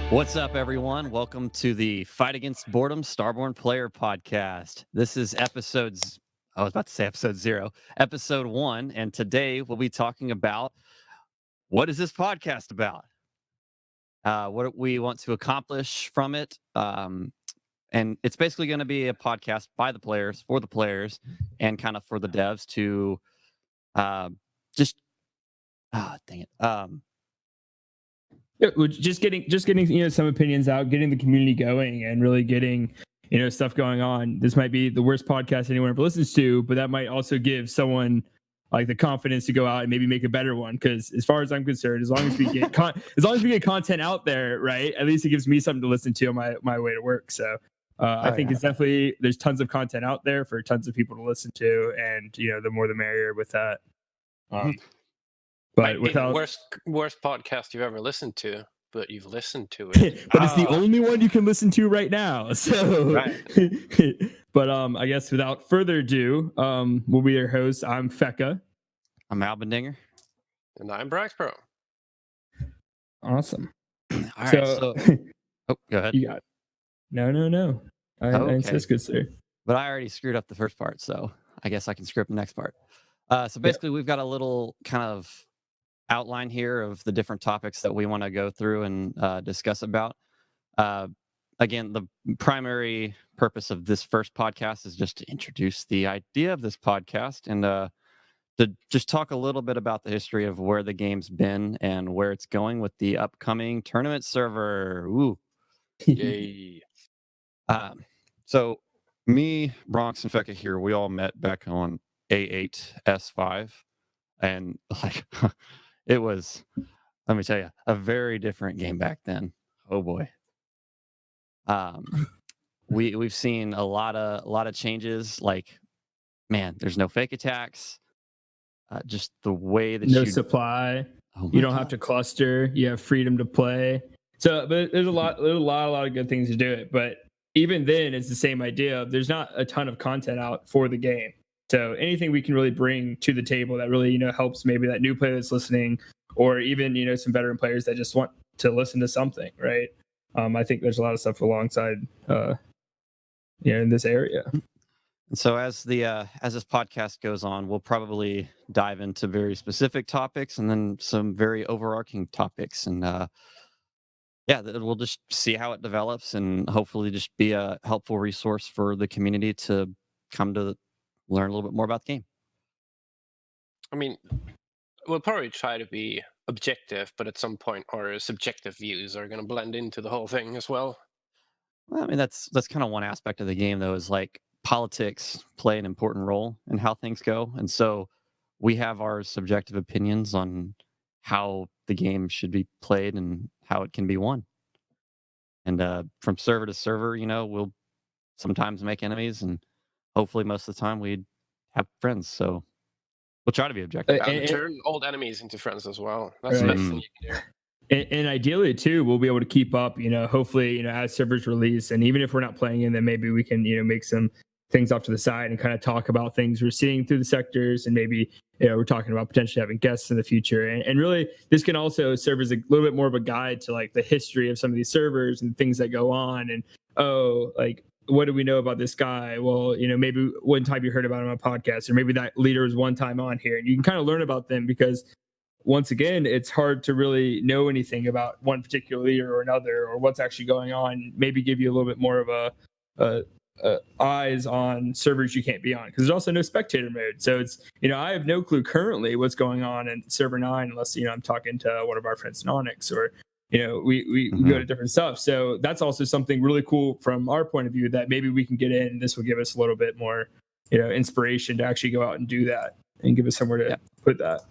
What's up, everyone? Welcome to the Fight Against Boredom Starborne Player Podcast. This is I was about to say episode 0, episode 1, and today we'll be talking about what is this podcast about? What we want to accomplish from it. And it's basically going to be a podcast by the players, for the players, and kind of for the devs to just, dang it. Yeah, just getting some opinions out, getting the community going, and really getting stuff going on. This might be the worst podcast anyone ever listens to, but that might also give someone like the confidence to go out and maybe make a better one. Because as far as I'm concerned, as long as we get content out there, right, at least it gives me something to listen to on my way to work. So I think it's definitely, there's tons of content out there for tons of people to listen to, and the more the merrier with that. But without the worst podcast you've ever listened to, but you've listened to it. But it's the only one you can listen to right now. So, right. But I guess without further ado, we'll be your hosts. I'm Feca. I'm Albendinger. And I'm Branxbro. Awesome. All right. So go ahead. You got it. No. I insist, good sir. But I already screwed up the first part, so I guess I can screw up the next part. So basically, we've got a little kind of outline here of the different topics that we want to go through and discuss about. Again, the primary purpose of this first podcast is just to introduce the idea of this podcast and to just talk a little bit about the history of where the game's been and where it's going with the upcoming tournament server. Ooh. Yay. So me, Bronx, and Feca here, we all met back on A8S5, and like it was, let me tell you, a very different game back then. Oh boy. We've seen a lot of changes. Like, man, there's no fake attacks. Just the way that supply. You don't have to cluster. You have freedom to play. So, but there's a lot of good things to do it. But even then, it's the same idea. There's not a ton of content out for the game. So anything we can really bring to the table that really, helps maybe that new player that's listening, or even, some veteran players that just want to listen to something, right? I think there's a lot of stuff alongside, in this area. And so as this podcast goes on, we'll probably dive into very specific topics and then some very overarching topics. And we'll just see how it develops and hopefully just be a helpful resource for the community to come to learn a little bit more about the game. I mean, we'll probably try to be objective, but at some point our subjective views are going to blend into the whole thing as well. Well, I mean, that's kind of one aspect of the game, though, is like politics play an important role in how things go. And so we have our subjective opinions on how the game should be played and how it can be won. And from server to server, we'll sometimes make enemies, and hopefully most of the time we'd have friends. So we'll try to be objective. Turn old enemies into friends as well. That's the best thing you can do. And ideally, too, we'll be able to keep up, hopefully, as servers release. And even if we're not playing in, then maybe we can, make some things off to the side and kind of talk about things we're seeing through the sectors. And maybe, we're talking about potentially having guests in the future. And really, this can also serve as a little bit more of a guide to like the history of some of these servers and things that go on. And, what do we know about this guy? Well, maybe one time you heard about him on a podcast, or maybe that leader was one time on here, and you can kind of learn about them because once again, it's hard to really know anything about one particular leader or another, or what's actually going on. Maybe give you a little bit more of a eyes on servers you can't be on, because there's also no spectator mode. So it's, I have no clue currently what's going on in server 9 unless, I'm talking to one of our friends in Onyx, or we go to different stuff. So that's also something really cool from our point of view that maybe we can get in. And this will give us a little bit more, inspiration to actually go out and do that and give us somewhere to put that.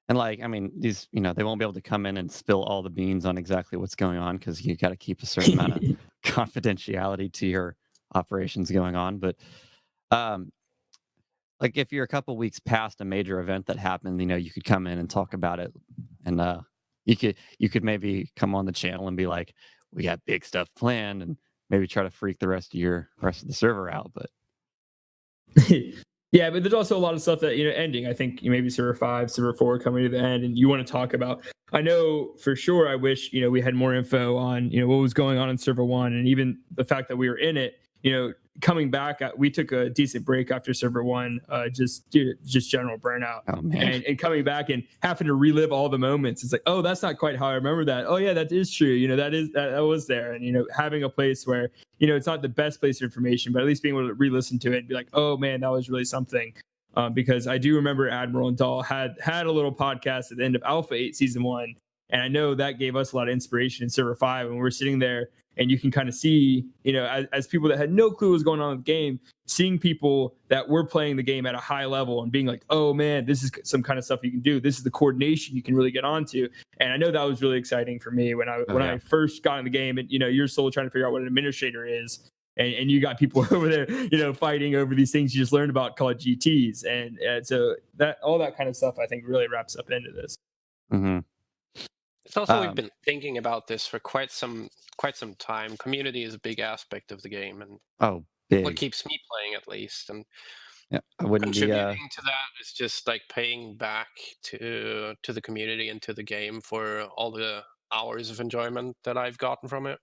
And these, they won't be able to come in and spill all the beans on exactly what's going on, because you got to keep a certain amount of confidentiality to your operations going on. But like if you're a couple weeks past a major event that happened, you could come in and talk about it, and you could maybe come on the channel and be like, we got big stuff planned, and maybe try to freak the rest of the server out. But Yeah, but there's also a lot of stuff that ending. I think maybe server 5, server 4 coming to the end, and you want to talk about. I know for sure. I wish we had more info on what was going on in server 1, and even the fact that we were in it. Coming back, we took a decent break after server 1, just general burnout. Oh man. And coming back and having to relive all the moments. It's like, oh, that's not quite how I remember that. Oh yeah, that is true. That was there, and having a place where it's not the best place for information, but at least being able to re-listen to it and be like, oh man, that was really something. Because I do remember Admiral and Dahl had a little podcast at the end of Alpha 8 Season 1, and I know that gave us a lot of inspiration in Server 5 when we're sitting there, and you can kind of see, as people that had no clue what was going on in the game, seeing people that were playing the game at a high level and being like, oh man, this is some kind of stuff you can do. This is the coordination you can really get onto. And I know that was really exciting for me when I first got in the game, and you're still trying to figure out what an administrator is. And you got people over there, fighting over these things you just learned about called GTs. And so that all that kind of stuff, I think, really wraps up into this. Mm-hmm. It's also we've been thinking about this for quite some time. Community is a big aspect of the game, and big. what keeps me playing at least. And yeah, I wouldn't contributing to that is just like paying back to the community and to the game for all the hours of enjoyment that I've gotten from it.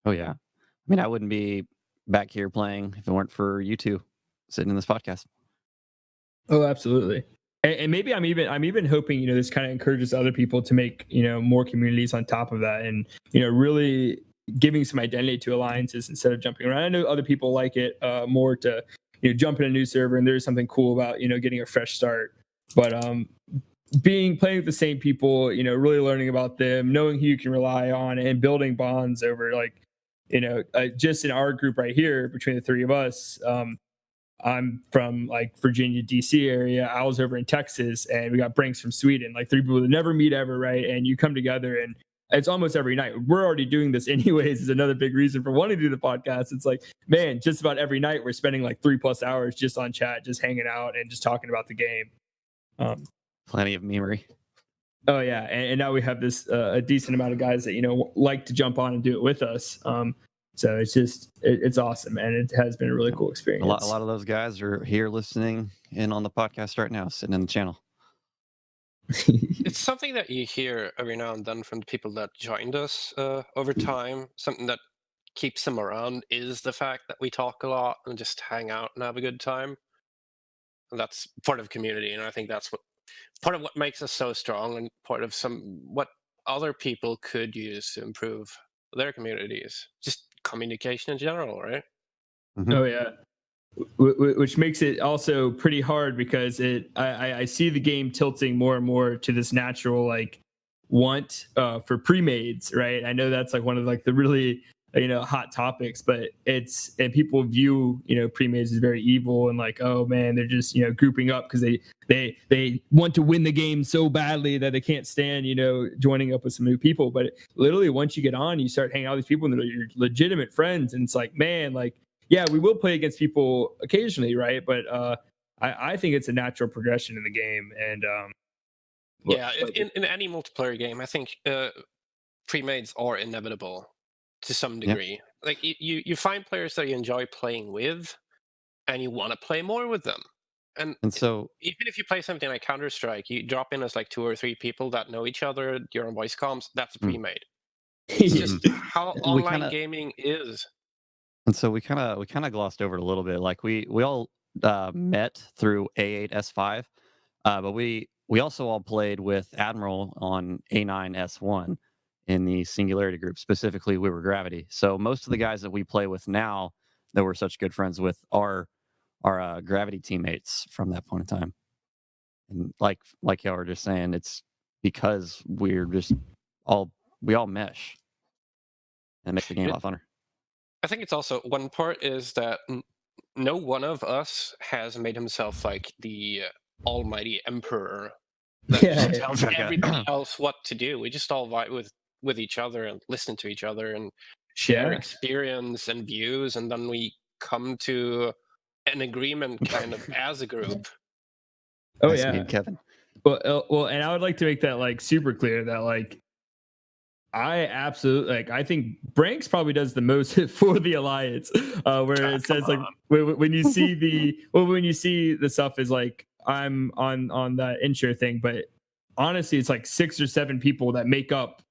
Oh yeah. I mean, I wouldn't be back here playing if it weren't for you two sitting in this podcast. Oh, absolutely. And maybe I'm even hoping this kind of encourages other people to make more communities on top of that, and really giving some identity to alliances instead of jumping around. I know other people like it more to jump in a new server, and there's something cool about getting a fresh start. But playing with the same people, really learning about them, knowing who you can rely on, and building bonds over just in our group right here between the three of us. I'm from like Virginia, DC area. I was over in Texas, and we got Branks from Sweden, like three people that never meet ever, right? And you come together, and it's almost every night. We're already doing this anyways, is another big reason for wanting to do the podcast. It's like, man, just about every night we're spending like 3+ hours just on chat, just hanging out and just talking about the game. Plenty of memory. Oh yeah, and now we have this a decent amount of guys that like to jump on and do it with us. So it's awesome, and it has been a really cool experience. A lot of those guys are here listening in on the podcast right now, sitting in the channel. It's something that you hear every now and then from the people that joined us over time. Something that keeps them around is the fact that we talk a lot and just hang out and have a good time. And that's part of community, and I think that's part of what makes us so strong, and part of what other people could use to improve their communities. Just communication in general, right? Mm-hmm. Oh yeah, which makes it also pretty hard because I see the game tilting more and more to this natural want for pre-mades, right? I know that's like one of the really hot topics, but and people view pre-mades as very evil, and like, oh man, they're just grouping up because they want to win the game so badly that they can't stand joining up with some new people. But literally once you get on, you start hanging out with these people and they're your legitimate friends, and it's like, man, like, yeah, we will play against people occasionally, right? But I think it's a natural progression in the game. And yeah, in any multiplayer game, I think pre-mades are inevitable to some degree. Yeah. Like you find players that you enjoy playing with, and you want to play more with them. And so even if you play something like Counter-Strike, you drop in as like 2 or 3 people that know each other, you're on voice comms, that's pre-made. It's just how online gaming is. And so we kind of glossed over it a little bit. Like we all met through A8S5, but we also all played with Admiral on A9S1 in the Singularity group. Specifically, we were Gravity. So most of the guys that we play with now that we're such good friends with are Gravity teammates from that point in time. And like y'all were just saying, it's because we all mesh, and it makes the game a lot funner. I think it's also one part is that no one of us has made himself like the almighty emperor that just tells everybody else what to do. We just all vibe with each other and listen to each other and share experience and views, and then we come to an agreement kind of as a group. Oh nice yeah, name, Kevin. Well, and I would like to make that like super clear that like I absolutely I think Branx probably does the most for the alliance, where it says like when you see when you see the stuff is like I'm on that intro thing, but honestly, it's like 6 or 7 people that make up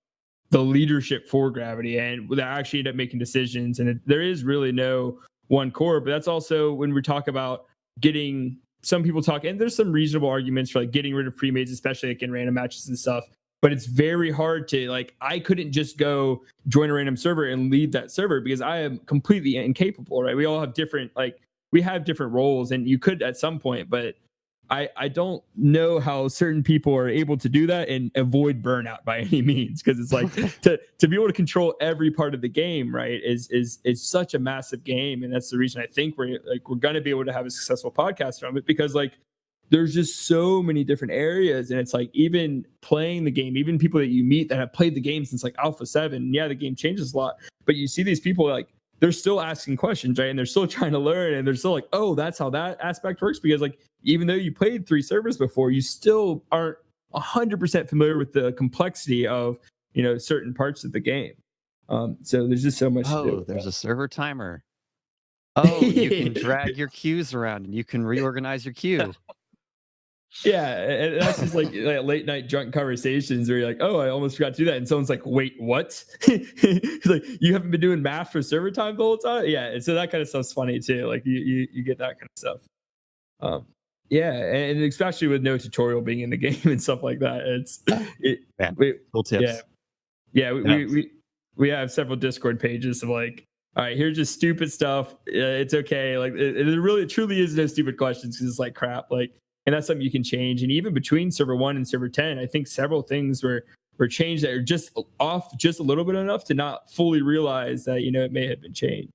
the leadership for Gravity, and that actually end up making decisions. And there is really no one core, but that's also when we talk about getting. Some people talk, and there's some reasonable arguments for like getting rid of pre-mates, especially like in random matches and stuff. But it's very hard to like. I couldn't just go join a random server and leave that server because I am completely incapable. Right? We all have different we have different roles, and you could at some point, but I don't know how certain people are able to do that and avoid burnout by any means, because it's like to be able to control every part of the game, right, is such a massive game. And that's the reason I think we're going to be able to have a successful podcast from it, because like there's just so many different areas. And it's like even playing the game, even people that you meet that have played the game since like Alpha 7, yeah, the game changes a lot, but you see these people like they're still asking questions, right? And they're still trying to learn, and they're still like, oh, that's how that aspect works. Because like, even though you played 3 servers before, you still aren't 100% familiar with the complexity of, certain parts of the game. So there's just so much to do. There's a server timer. Oh, you can drag your queues around and you can reorganize your queue. Yeah, and that's just like late night drunk conversations where you're like, oh, I almost forgot to do that. And someone's like, wait, what? It's like, you haven't been doing math for server time the whole time? Yeah, and so that kind of stuff's funny too. Like you get that kind of stuff. Yeah, and especially with no tutorial being in the game and stuff like that. Cool tips. Yeah, we have several Discord pages of like, all right, here's just stupid stuff. It's okay. Like it truly is no stupid questions, because it's like crap. Like, and that's something you can change. And even between server 1 and server 10, I think several things were changed that are just off just a little bit enough to not fully realize that it may have been changed.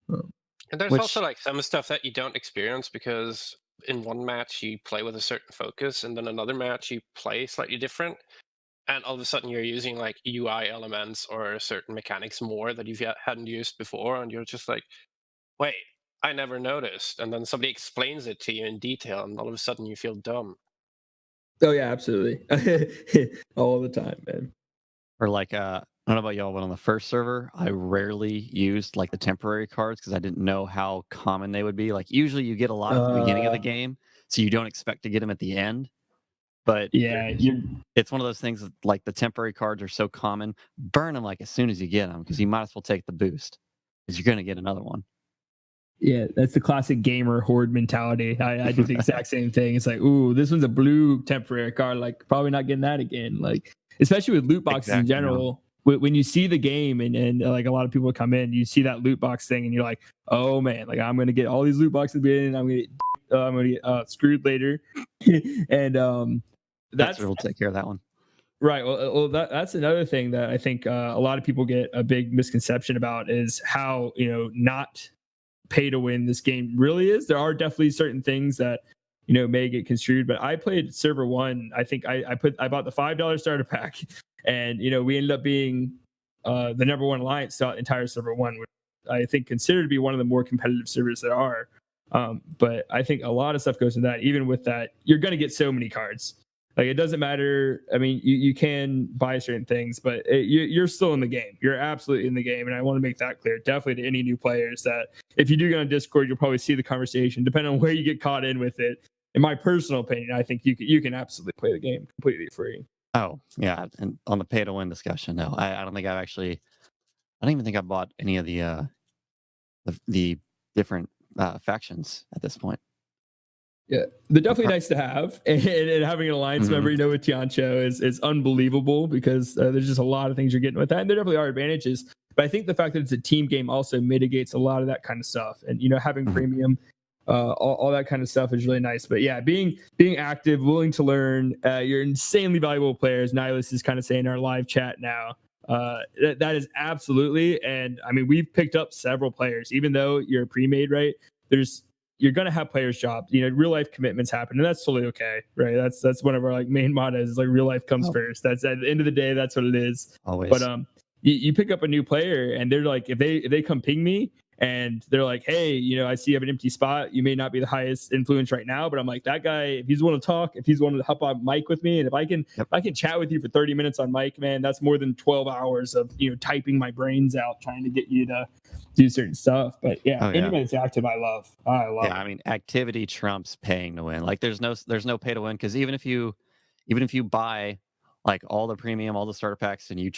And there's also like some stuff that you don't experience, because in one match you play with a certain focus, and then another match you play slightly different, and all of a sudden you're using like UI elements or certain mechanics more that you hadn't used before, and you're just like, wait, I never noticed. And then somebody explains it to you in detail, and all of a sudden you feel dumb. Oh yeah, absolutely. All the time, man. Or like I don't know about y'all, but on the first server, I rarely used like the temporary cards because I didn't know how common they would be. Like usually you get a lot at the beginning of the game, so you don't expect to get them at the end. But yeah, it's one of those things that, like, the temporary cards are so common, burn them like as soon as you get them, because you might as well take the boost, because you're going to get another one. Yeah, that's the classic gamer horde mentality. I do the exact same thing. It's like, ooh, this one's a blue temporary card. Like, probably not getting that again. Like, especially with loot boxes in general. When you see the game and like a lot of people come in, you see that loot box thing, and you're like, oh man, like I'm gonna get all these loot boxes in. I'm gonna get screwed later. And that's we'll take care of that one. Right. Well, that's another thing that I think a lot of people get a big misconception about, is how not pay to win this game really is. There are definitely certain things that may get construed, but I played server 1. I think I bought the $5 starter pack, and we ended up being the number 1 alliance throughout entire server 1, which I think considered to be one of the more competitive servers there are. But I think a lot of stuff goes into that. Even with that, you're going to get so many cards. Like, it doesn't matter. I mean, you can buy certain things, but you're still in the game. You're absolutely in the game. And I want to make that clear, definitely to any new players, that if you do get on Discord, you'll probably see the conversation, depending on where you get caught in with it. In my personal opinion, I think you can absolutely play the game completely free. Oh, yeah. And on the pay to win discussion, no, I don't think I don't even think I bought any of the different factions at this point. Yeah, they're definitely nice to have, and having an alliance member, with Tiancho is unbelievable, because there's just a lot of things you're getting with that, and there definitely are advantages. But I think the fact that it's a team game also mitigates a lot of that kind of stuff, and having premium, all that kind of stuff is really nice. But yeah, being active, willing to learn, you're insanely valuable players. Nihilus is kind of saying in our live chat now. That is absolutely, and I mean, we've picked up several players, even though you're pre-made, right? You're going to have players' jobs, real life commitments happen, and that's totally okay, right? That's one of our like main mottos, is like real life comes first. That's at the end of the day, that's what it is. Always. But you pick up a new player, and they're like, if they come ping me and they're like, hey, I see you have an empty spot. You may not be the highest influence right now, but I'm like, that guy, if he's willing to talk, if he's willing to hop on mic with me, and if I can chat with you for 30 minutes on mic, man, that's more than 12 hours of typing my brains out trying to get you to do certain stuff. But anybody that's active, I love Yeah, it. I mean, activity trumps paying to win. Like, there's no pay to win, because even if you buy like all the premium, all the starter packs, and you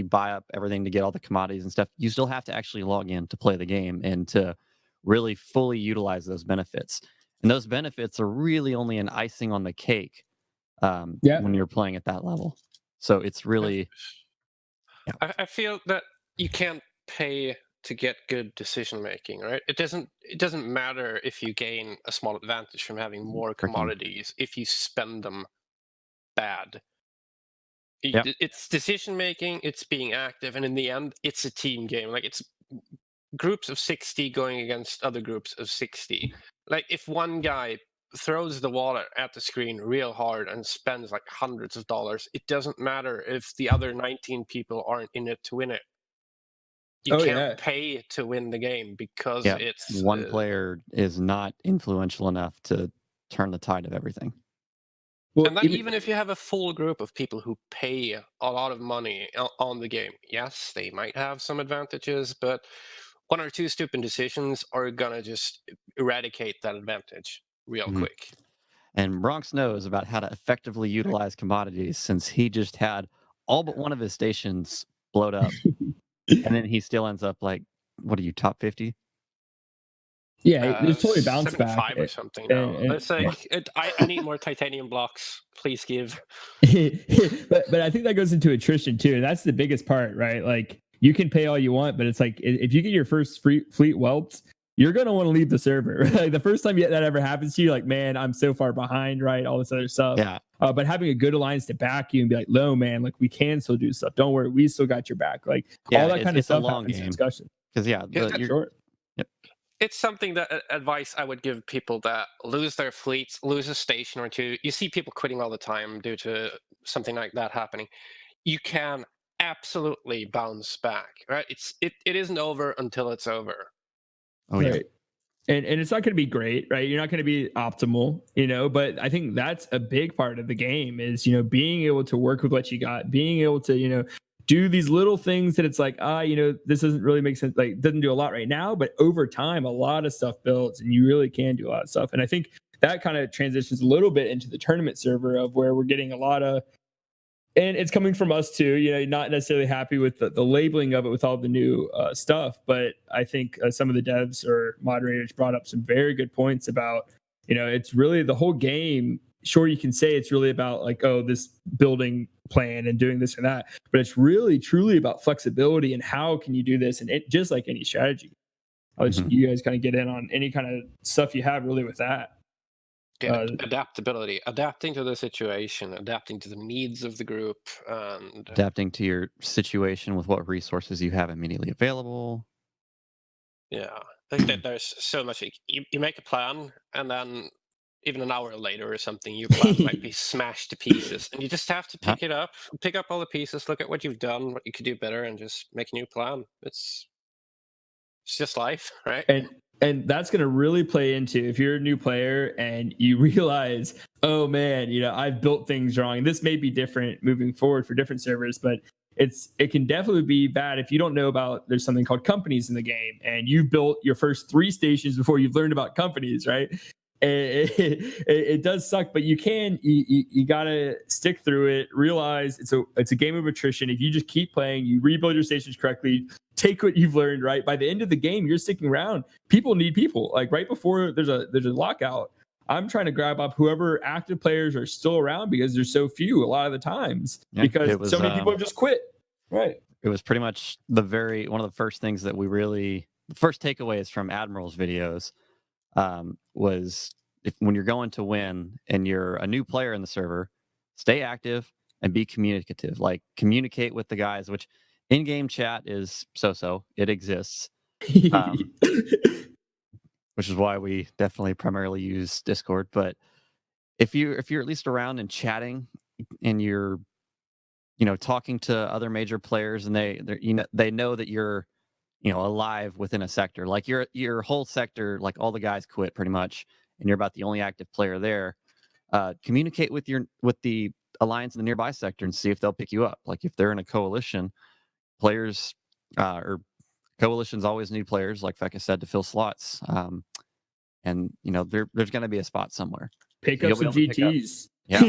buy up everything to get all the commodities and stuff, you still have to actually log in to play the game and to really fully utilize those benefits. And those benefits are really only an icing on the cake when you're playing at that level. So it's really, I feel that you can't pay to get good decision making, right? It doesn't matter if you gain a small advantage from having more commodities if you spend them bad. It's decision making, it's being active, and in the end, it's a team game. Like, it's groups of 60 going against other groups of 60. Like, if one guy throws the wallet at the screen real hard and spends like hundreds of dollars, it doesn't matter if the other 19 people aren't in it to win it. You can't pay to win the game because it's one player is not influential enough to turn the tide of everything. Well, and that even if you have a full group of people who pay a lot of money on the game, yes, they might have some advantages, but one or two stupid decisions are gonna just eradicate that advantage real quick. And Bronx knows about how to effectively utilize commodities, since he just had all but one of his stations blowed up. And then he still ends up like, what are you, top 50? Yeah, it's totally bounced 75 back or something now. It's like, I need more titanium blocks. Please give. but I think that goes into attrition too. And that's the biggest part, right? Like, you can pay all you want, but it's like, if you get your first fleet whelped, you're going to want to leave the server. Like, the first time that ever happens to you, like, man, I'm so far behind, right? All this other stuff. Yeah. But having a good alliance to back you and be like, no, man, like, we can still do stuff. Don't worry. We still got your back. Like, all that kind of stuff happens in discussion. Because you're short. It's something that advice I would give people that lose their fleets, lose a station or two. You see people quitting all the time due to something like that happening. You can absolutely bounce back, right? It isn't over until it's over. Oh, yeah. Right. And it's not going to be great, right? You're not going to be optimal, but I think that's a big part of the game is, being able to work with what you got, being able to, do these little things that it's like, this doesn't really make sense. Like, doesn't do a lot right now, but over time, a lot of stuff builds and you really can do a lot of stuff. And I think that kind of transitions a little bit into the tournament server of where we're getting a lot of, and it's coming from us too, not necessarily happy with the labeling of it with all the new stuff. But I think some of the devs or moderators brought up some very good points about, it's really the whole game. Sure, you can say it's really about like, oh, this building plan and doing this and that, but it's really truly about flexibility and how can you do this, and it just like any strategy. I'll let you guys kind of get in on any kind of stuff you have really with that. Adaptability, adapting to the situation, adapting to the needs of the group, and adapting to your situation with what resources you have immediately available. Yeah, I think that there's so much. You make a plan, and then even an hour later or something, your plan might be smashed to pieces, and you just have to pick up all the pieces, look at what you've done, what you could do better, and just make a new plan. It's just life, right? And that's going to really play into if you're a new player and you realize, oh man, I've built things wrong. This may be different moving forward for different servers, but it can definitely be bad if you don't know about, there's something called companies in the game and you built your first 3 stations before you've learned about companies, right? It does suck, but you gotta stick through it. Realize it's a game of attrition. If you just keep playing, you rebuild your stations correctly, take what you've learned, right? By the end of the game, you're sticking around. People need people. Like, right before there's a lockout, I'm trying to grab up whoever active players are still around because there's so few a lot of the times because so many people have just quit. Right. It was pretty much one of the first things that the first takeaways from Admiral's videos was when you're going to win and you're a new player in the server, stay active and be communicative. Like, communicate with the guys, which in-game chat is so. It exists. Which is why we definitely primarily use Discord. But if you're at least around and chatting and you're talking to other major players and they know that you're alive within a sector. Like your whole sector, like all the guys quit pretty much, and you're about the only active player there. Communicate with the alliance in the nearby sector and see if they'll pick you up. Like if they're in a coalition, players or coalitions always need players, like Feca said, to fill slots. And there's going to be a spot somewhere. Pick So up you'll be some able to pick up. GTs. Yeah.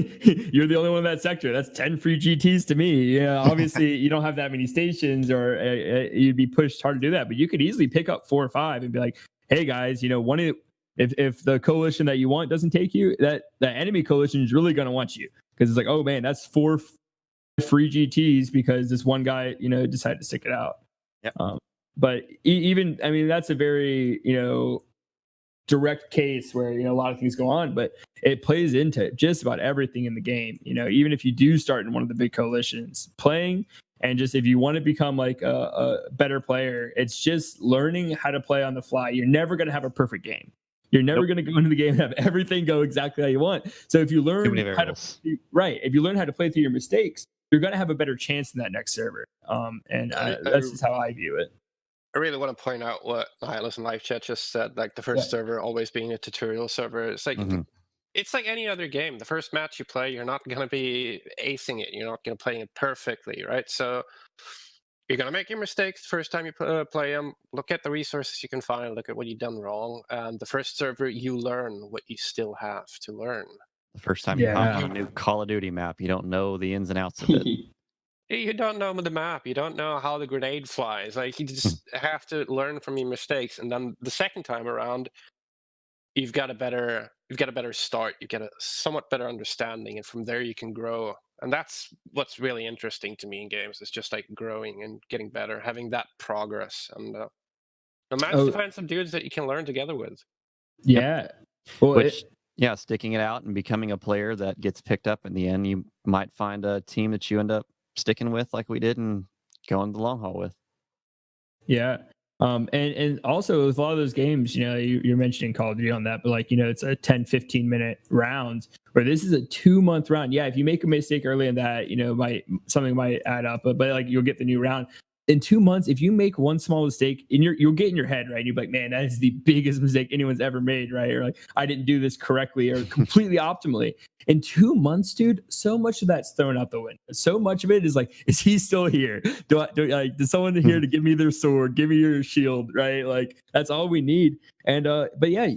You're the only one in that sector. That's 10 free GTs to me. Yeah, obviously you don't have that many stations, or you'd be pushed hard to do that. But you could easily pick up 4 or 5 and be like, "Hey guys, one of if the coalition that you want doesn't take you, that the enemy coalition is really going to want you, because it's like, oh man, that's 4 free GTs because this one guy decided to stick it out." Yep. But even, I mean, that's a very direct case where a lot of things go on, but it plays into just about everything in the game. Even if you do start in one of the big coalitions playing, and just if you want to become like a better player, it's just learning how to play on the fly. You're never going to have a perfect game. You're never going to go into the game and have everything go exactly how you want. So if you learn how to if you learn how to play through your mistakes, you're going to have a better chance in that next server. That's just how I view it. I really want to point out what Hylas in live chat just said, like the first server always being a tutorial server. It's like it's like any other game. The first match you play, you're not going to be acing it. You're not going to play it perfectly, right? So you're going to make your mistakes the first time you play them. Look at the resources you can find. Look at what you've done wrong. And the first server, you learn what you still have to learn. The first time you hop on a new Call of Duty map, you don't know the ins and outs of it. You don't know the map. You don't know how the grenade flies. Like, you just have to learn from your mistakes, and then the second time around, you've got a better start. You get a somewhat better understanding, and from there you can grow. And that's what's really interesting to me in games. It's just like growing and getting better, having that progress, and manage to find some dudes that you can learn together with. Yeah. Well, sticking it out and becoming a player that gets picked up in the end, you might find a team that you end up sticking with, like we did, and going the long haul with. Yeah. And also with a lot of those games, you're mentioning Call of Duty on that, but like, it's a 10-15 minute round, where this is a 2-month round. Yeah, if you make a mistake early in that, something might add up, but like you'll get the new round. In 2 months, if you make one small mistake, you'll get in your head, right? You'll be like, man, that is the biggest mistake anyone's ever made, right? Or like, I didn't do this correctly or completely optimally. In 2 months, dude, so much of that's thrown out the window. So much of it is like, is he still here? Does someone here to give me their sword? Give me your shield, right? Like, that's all we need. And but yeah,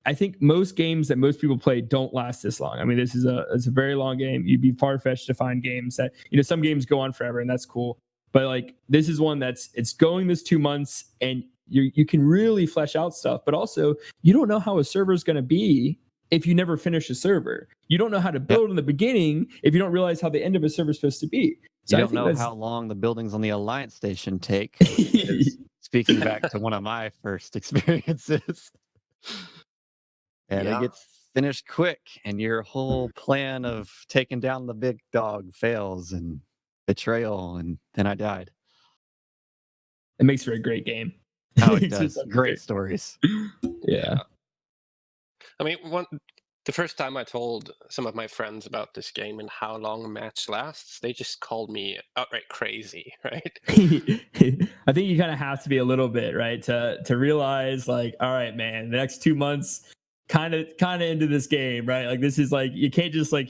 I think most games that most people play don't last this long. I mean, it's a very long game. You'd be far-fetched to find games that, some games go on forever, and that's cool. But like, this is one it's going this 2 months, and you can really flesh out stuff. But also, you don't know how a server is going to be if you never finish a server. You don't know how to build in the beginning if you don't realize how the end of a server is supposed to be. So you don't know how long the buildings on the Alliance station take. Speaking back to one of my first experiences. And it gets finished quick, and your whole plan of taking down the big dog fails, and betrayal, and then I died. It makes for a great game. Oh, it does. Great stories. Yeah. I mean, the first time I told some of my friends about this game and how long a match lasts, they just called me outright crazy, right? I think you kind of have to be a little bit, right, to realize, like, all right, man, the next 2 months, kind of into this game, right? Like, this is like, you can't just like,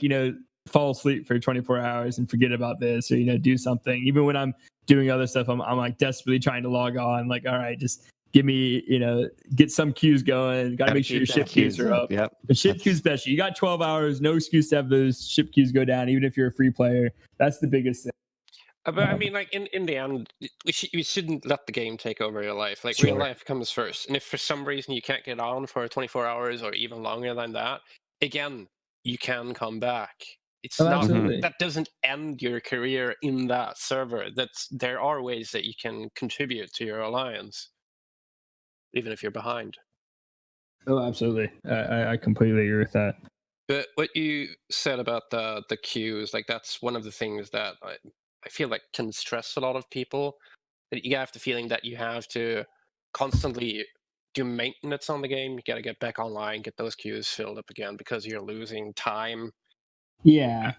fall asleep for 24 hours and forget about this, or do something. Even when I'm doing other stuff, I'm like desperately trying to log on. Like, all right, just give me, get some queues going. Got to make sure your ship queues are up. Yep. The ship queues special. You got 12 hours, no excuse to have those ship queues go down, even if you're a free player. That's the biggest thing. But I mean, like, in the end, you shouldn't let the game take over your life. Like, real life comes first. And if for some reason you can't get on for 24 hours or even longer than that, again, you can come back. It's not absolutely. That doesn't end your career in that server. There are ways that you can contribute to your alliance, even if you're behind. Oh, absolutely. I completely agree with that. But what you said about the queues, like, that's one of the things that I feel like can stress a lot of people. That you have the feeling that you have to constantly do maintenance on the game. You got to get back online, get those queues filled up again because you're losing time. Yeah.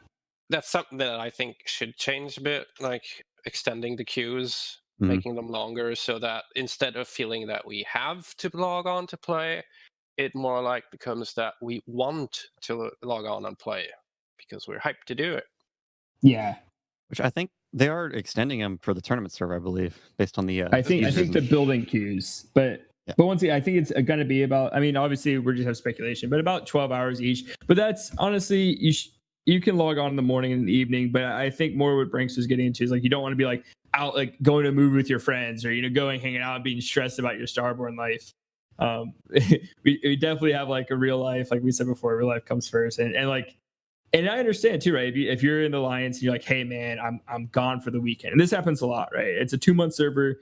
That's something that I think should change a bit, like extending the queues. making them longer, so that instead of feeling that we have to log on to play, it more like becomes that we want to log on and play because we're hyped to do it. Yeah. Which I think they are extending them for the tournament server, I believe, based on the I think users the and- building queues, but Yeah. once again, I think it's going to be about. I mean, obviously, we're just have speculation, but about 12 hours each. But that's honestly, you can log on in the morning and the evening. But I think more what Branks was getting into is like you don't want to be like out like going to a movie with your friends or going hanging out and being stressed about your Starborne life. We definitely have like a real life, like we said before, real life comes first, and like. And I understand too, right? If you're in the Alliance and you're like, hey man, I'm gone for the weekend. And this happens a lot, right? It's a 2-month server.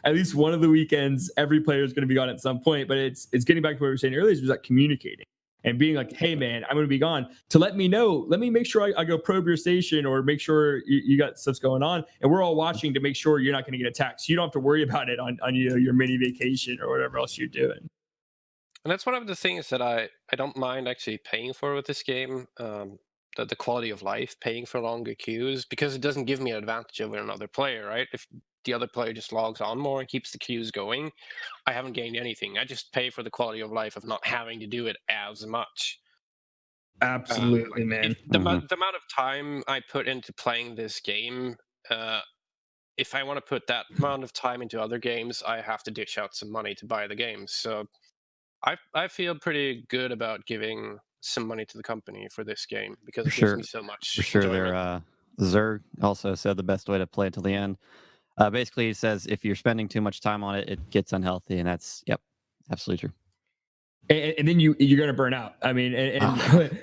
At least one of the weekends, every player is going to be gone at some point. But it's getting back to what we were saying earlier, is like communicating and being like, hey man, I'm going to be gone. To let me know, let me make sure I go probe your station or make sure you got stuff's going on. And we're all watching to make sure you're not going to get attacked. So you don't have to worry about it on your mini vacation or whatever else you're doing. And that's one of the things that I don't mind actually paying for with this game, the quality of life, paying for longer queues, because it doesn't give me an advantage over another player, right? If the other player just logs on more and keeps the queues going, I haven't gained anything. I just pay for the quality of life of not having to do it as much. Absolutely, man. The amount of time I put into playing this game, if I want to put that amount of time into other games, I have to dish out some money to buy the games. So I feel pretty good about giving some money to the company for this game because it gives me so much For sure, enjoyment. Zerg also said the best way to play it till the end. Basically, he says if you're spending too much time on it, it gets unhealthy, and that's absolutely true. And then you're going to burn out. I mean,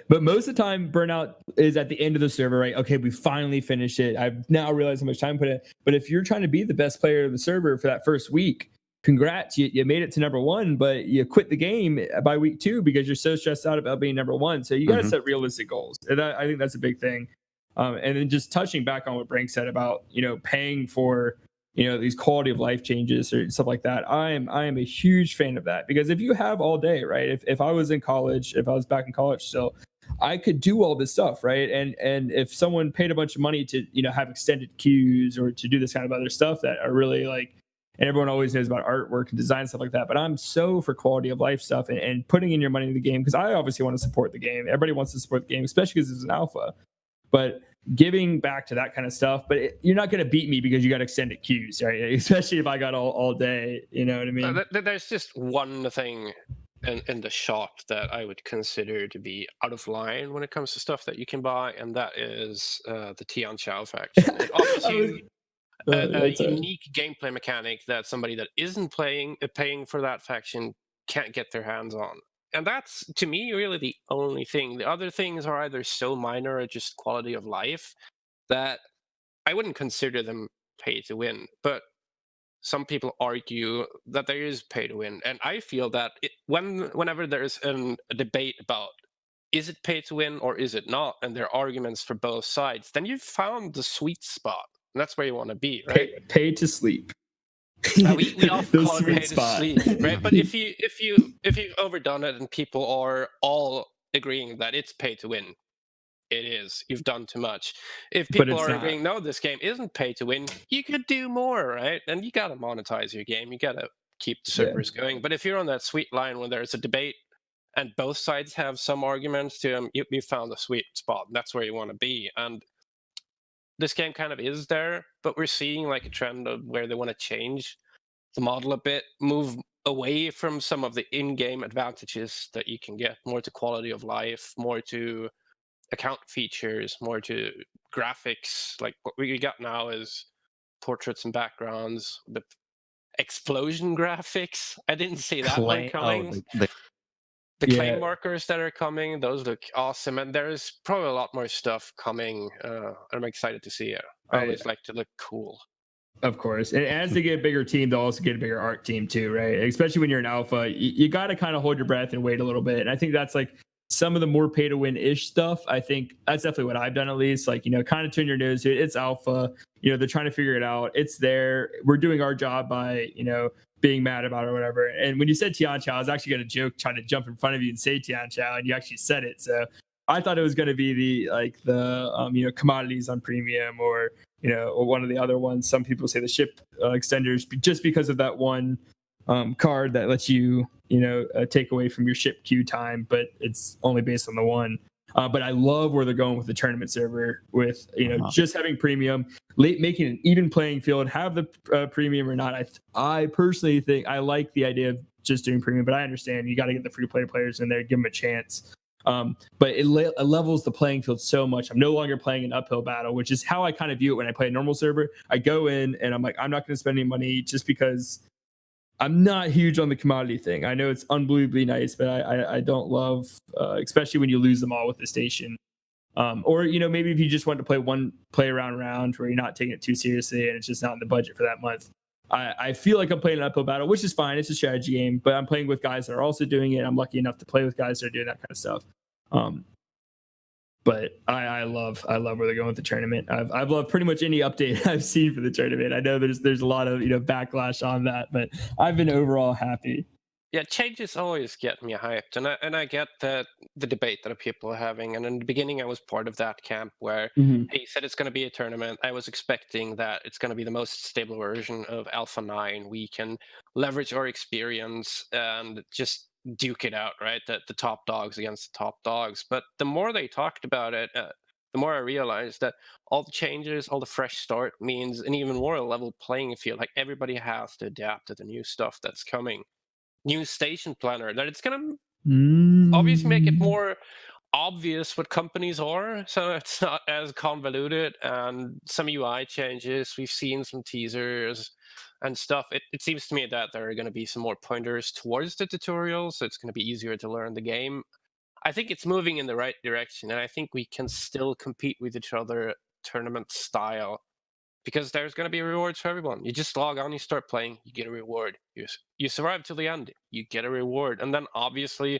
but most of the time, burnout is at the end of the server, right? Okay, we finally finished it. I've now realized how much time I put in. But if you're trying to be the best player of the server for that first week, congrats, you made it to number 1, but you quit the game by week 2 because you're so stressed out about being number 1. So you got to set realistic goals. And I think that's a big thing. And then just touching back on what Brank said about, paying for, these quality of life changes or stuff like that. I am a huge fan of that, because if you have all day, right? If I was in college, if I was back in college still, I could do all this stuff, right? And if someone paid a bunch of money to, have extended queues or to do this kind of other stuff that are really like, and everyone always knows about artwork and design and stuff like that, but I'm so for quality of life stuff and putting in your money in the game, because I obviously want to support the game. Everybody wants to support the game, especially because it's an alpha. But giving back to that kind of stuff, but you're not going to beat me because you got extended queues, right? Especially if I got all day, you know what I mean? There's just one thing in the shop that I would consider to be out of line when it comes to stuff that you can buy, and that is the Tian Chao faction. It offers you a unique gameplay mechanic that somebody that isn't paying for that faction can't get their hands on. And that's, to me, really the only thing. The other things are either so minor or just quality of life that I wouldn't consider them pay to win. But some people argue that there is pay to win. And I feel that whenever there's a debate about is it pay to win or is it not, and there are arguments for both sides, then you've found the sweet spot. And that's where you want to be, right? Pay to sleep. We often call it pay to sleep, right? But if you've overdone it and people are all agreeing that it's pay to win, it is. You've done too much. If people are agreeing, no, this game isn't pay to win, you could do more, right? And you got to monetize your game. You got to keep the servers going. But if you're on that sweet line where there's a debate and both sides have some arguments to them, you found a sweet spot. That's where you want to be. And this game kind of is there, but we're seeing like a trend of where they want to change the model a bit, move away from some of the in-game advantages that you can get, more to quality of life, more to account features, more to graphics. Like what we got now is portraits and backgrounds with explosion graphics. I didn't see that one coming. The claim markers that are coming, those look awesome, and there's probably a lot more stuff coming. I'm excited to see it. I always like to look cool. Of course. And as they get a bigger team, they'll also get a bigger art team too, right? Especially when you're an alpha, you got to kind of hold your breath and wait a little bit. And I think that's like some of the more pay to win ish stuff. I think that's definitely what I've done, at least. Like, kind of turn your nose to it. It's alpha. They're trying to figure it out. It's there. We're doing our job by, being mad about it or whatever. And when you said Tian Chao, I was actually going to joke, trying to jump in front of you and say Tian Chao, and you actually said it. So I thought it was going to be the commodities on premium or or one of the other ones. Some people say the ship extenders, just because of that one card that lets you take away from your ship queue time, but it's only based on the one. But I love where they're going with the tournament server, with just having premium, making an even playing field. Have the premium or not. I personally think I like the idea of just doing premium, but I understand you got to get the free play players in there, give them a chance. But it levels the playing field so much. I'm no longer playing an uphill battle, which is how I kind of view it when I play a normal server. I go in and I'm like, I'm not going to spend any money, just because I'm not huge on the commodity thing. I know it's unbelievably nice, but I don't love, especially when you lose them all with the station. Or maybe if you just want to play one play around round where you're not taking it too seriously and it's just not in the budget for that month. I feel like I'm playing an uphill battle, which is fine. It's a strategy game, but I'm playing with guys that are also doing it. I'm lucky enough to play with guys that are doing that kind of stuff. But I love where they're going with the tournament. I've loved pretty much any update I've seen for the tournament. I know there's a lot of backlash on that, but I've been overall happy. Yeah, changes always get me hyped, and I get the debate that people are having. And in the beginning, I was part of that camp where he said it's going to be a tournament. I was expecting that it's going to be the most stable version of Alpha 9. We can leverage our experience and just duke it out, right? The top dogs against the top dogs. But the more they talked about it, the more I realized that all the changes, all the fresh start means an even more level playing field. Like, everybody has to adapt to the new stuff that's coming. New station planner, that it's going to obviously make it more obvious what companies are, so it's not as convoluted, and some UI changes. We've seen some teasers and stuff. It seems to me that there are going to be some more pointers towards the tutorials, so it's going to be easier to learn the game. I think it's moving in the right direction, and I think we can still compete with each other tournament style, because there's going to be rewards for everyone. You just log on, you start playing, you get a reward. You survive till the end, you get a reward. And then obviously,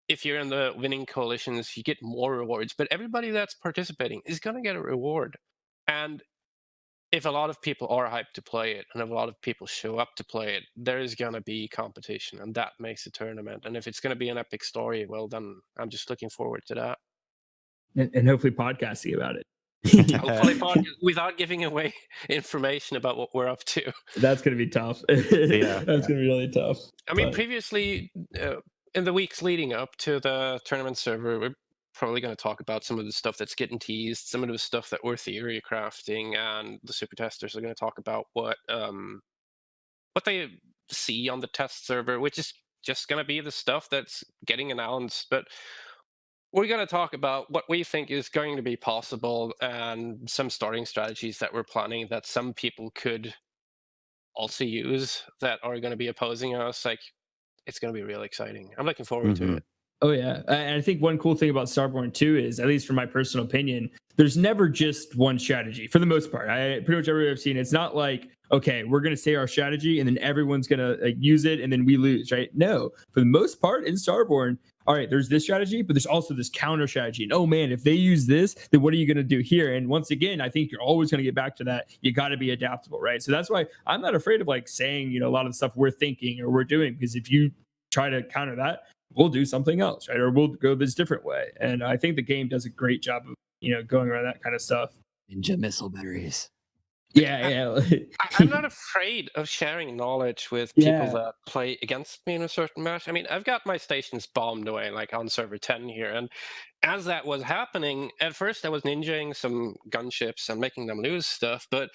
if you're in the winning coalitions, you get more rewards. But everybody that's participating is going to get a reward. And if a lot of people are hyped to play it, and if a lot of people show up to play it, there is going to be competition, and that makes a tournament. And if it's going to be an epic story, well, then I'm just looking forward to that. And hopefully podcasting about it. Hopefully without giving away information about what we're up to. That's going to be tough. That's going to be really tough. I mean, previously, in the weeks leading up to the tournament server, we're probably going to talk about some of the stuff that's getting teased, some of the stuff that we're theory crafting, and the super testers are going to talk about what they see on the test server, which is just going to be the stuff that's getting announced. But we're going to talk about what we think is going to be possible, and some starting strategies that we're planning that some people could also use that are going to be opposing us. Like, it's going to be really exciting. I'm looking forward to it. Oh yeah, and I think one cool thing about Starborne too is, at least from my personal opinion, there's never just one strategy for the most part. Pretty much everywhere I've seen, it's not like, okay, we're going to say our strategy and then everyone's going to use it and then we lose, right? No, for the most part in Starborne, all right, there's this strategy, but there's also this counter strategy. And oh man, if they use this, then what are you going to do here? And once again, I think you're always going to get back to that. You got to be adaptable, right? So that's why I'm not afraid of saying, a lot of the stuff we're thinking or we're doing, because if you try to counter that, we'll do something else, right? Or we'll go this different way. And I think the game does a great job of, going around that kind of stuff. Ninja missile batteries. Yeah. I'm not afraid of sharing knowledge with people that play against me in a certain match. I mean, I've got my stations bombed away, on server 10 here. And as that was happening, at first I was ninjaing some gunships and making them lose stuff. But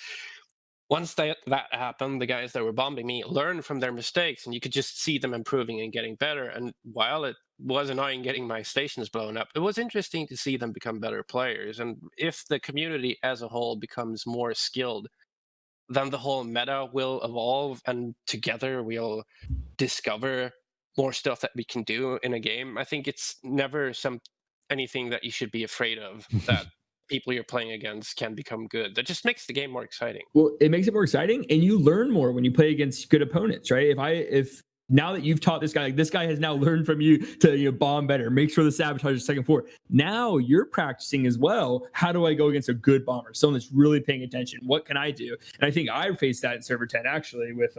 once that happened, the guys that were bombing me learned from their mistakes, and you could just see them improving and getting better. And while it was annoying getting my stations blown up, it was interesting to see them become better players. And if the community as a whole becomes more skilled, then the whole meta will evolve, and together we'll discover more stuff that we can do in a game. I think it's never anything that you should be afraid of, that people you're playing against can become good. That just makes the game more exciting. Well, it makes it more exciting, and you learn more when you play against good opponents, right? If now that you've taught this guy, this guy has now learned from you to bomb better, make sure the sabotage is second floor. Now you're practicing as well. How do I go against a good bomber? Someone that's really paying attention. What can I do? And I think I faced that in server 10 actually with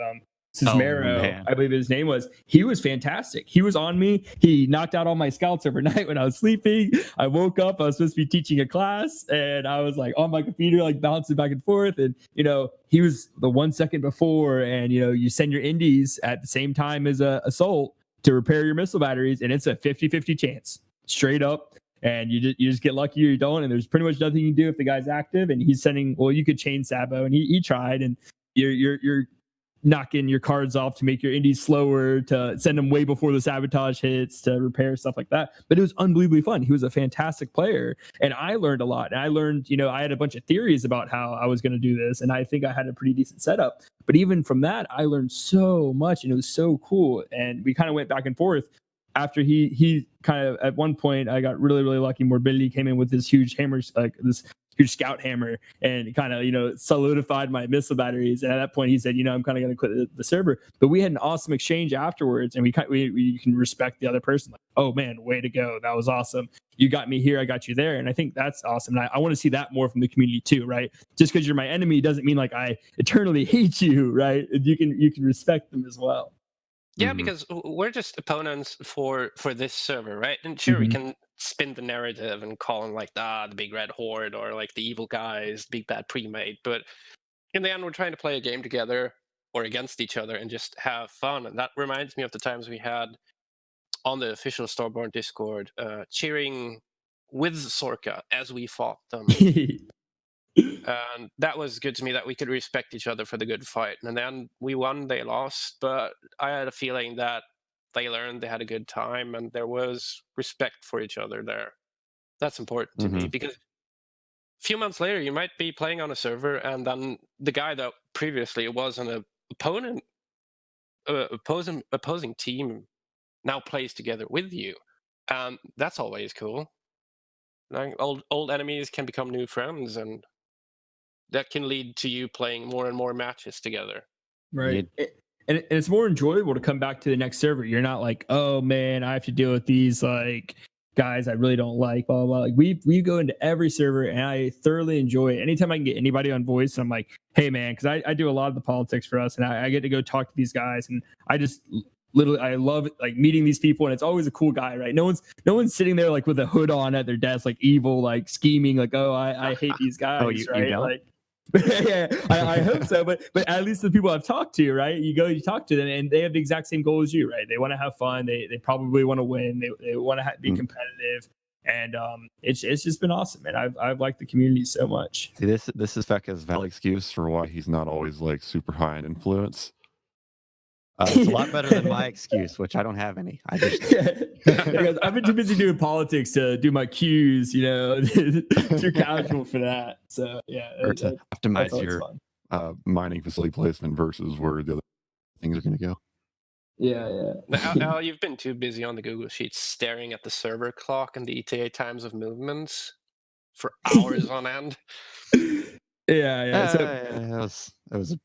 Cismero, man. I believe his name was. He was fantastic. He was on me. He knocked out all my scouts overnight when I was sleeping. I woke up. I was supposed to be teaching a class, and I was like on my computer, like bouncing back and forth. And he was the 1 second before, and you send your indies at the same time as a assault to repair your missile batteries, and it's a 50-50 chance, straight up. And you just get lucky or you don't, and there's pretty much nothing you can do if the guy's active. And he's sending. Well, you could chain Sabo, and he tried, and you're knocking your cards off to make your indies slower, to send them way before the sabotage hits, to repair stuff like that. But it was unbelievably fun. He was a fantastic player, and I learned a lot. And I learned, I had a bunch of theories about how I was going to do this, and I think I had a pretty decent setup. But even from that, I learned so much, and it was so cool. And we kind of went back and forth. After he kind of, at one point, I got really, really lucky. Morbidity came in with this huge hammer, like this huge scout hammer, and kind of solidified my missile batteries. And at that point he said, I'm kind of going to quit the server. But we had an awesome exchange afterwards, and we can respect the other person, like, oh man, way to go, that was awesome, you got me here, I got you there. And I think that's awesome, and I want to see that more from the community too, right? Just because you're my enemy doesn't mean like I eternally hate you, right? You can respect them as well. Yeah, because we're just opponents for this server, right? And sure, we can spin the narrative and call them like the big red horde, or like the evil guys, big bad pre-made. But in the end, we're trying to play a game together or against each other and just have fun. And that reminds me of the times we had on the official Starborne Discord, cheering with Sorka as we fought them. And that was good to me, that we could respect each other for the good fight. And then we won, they lost, but I had a feeling that they learned, they had a good time, and there was respect for each other there. That's important to me, because a few months later you might be playing on a server, and then the guy that previously was an opposing team now plays together with you. That's always cool. Like, old enemies can become new friends, and that can lead to you playing more and more matches together. Right. And it's more enjoyable to come back to the next server. You're not like, oh man, I have to deal with these like guys I really don't like, blah, blah, blah. Like we go into every server, and I thoroughly enjoy it. Anytime I can get anybody on voice, I'm like, hey man, because I do a lot of the politics for us, and I get to go talk to these guys, and I just literally, I love it, like meeting these people, and it's always a cool guy, right? No one's sitting there like with a hood on at their desk, like evil, like scheming, like, oh, I hate these guys. Oh, you right? don't? Like, yeah, I hope so. But at least the people I've talked to, right? You talk to them, and they have the exact same goal as you, right? They want to have fun. They probably want to win. They want to be competitive, and it's just been awesome, man. I've liked the community so much. See, this is Feca's valid excuse for why he's not always like super high in influence. It's a lot better than my excuse, which I don't have any. I just because I've been too busy doing politics to do my cues, too casual for that. So yeah, or to optimize your mining facility placement versus where the other things are going to go. Yeah. Al, you've been too busy on the Google Sheets staring at the server clock and the ETA times of movements for hours on end. Yeah. It was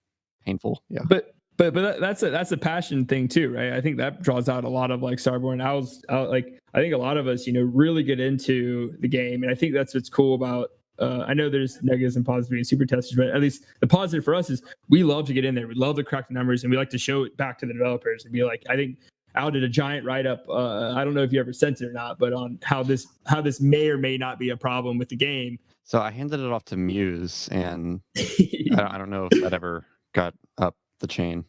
painful. Yeah. But that's a passion thing too, right? I think that draws out a lot of like Starborne. I think a lot of us, really get into the game, and I think that's what's cool about. I know there's negatives and positives in super testers, but at least the positive for us is we love to get in there. We love to crack the numbers, and we like to show it back to the developers and be like, I think Al did a giant write up. I don't know if you ever sent it or not, but on how this may or may not be a problem with the game. So I handed it off to Muse, and I don't know if that ever got up the chain.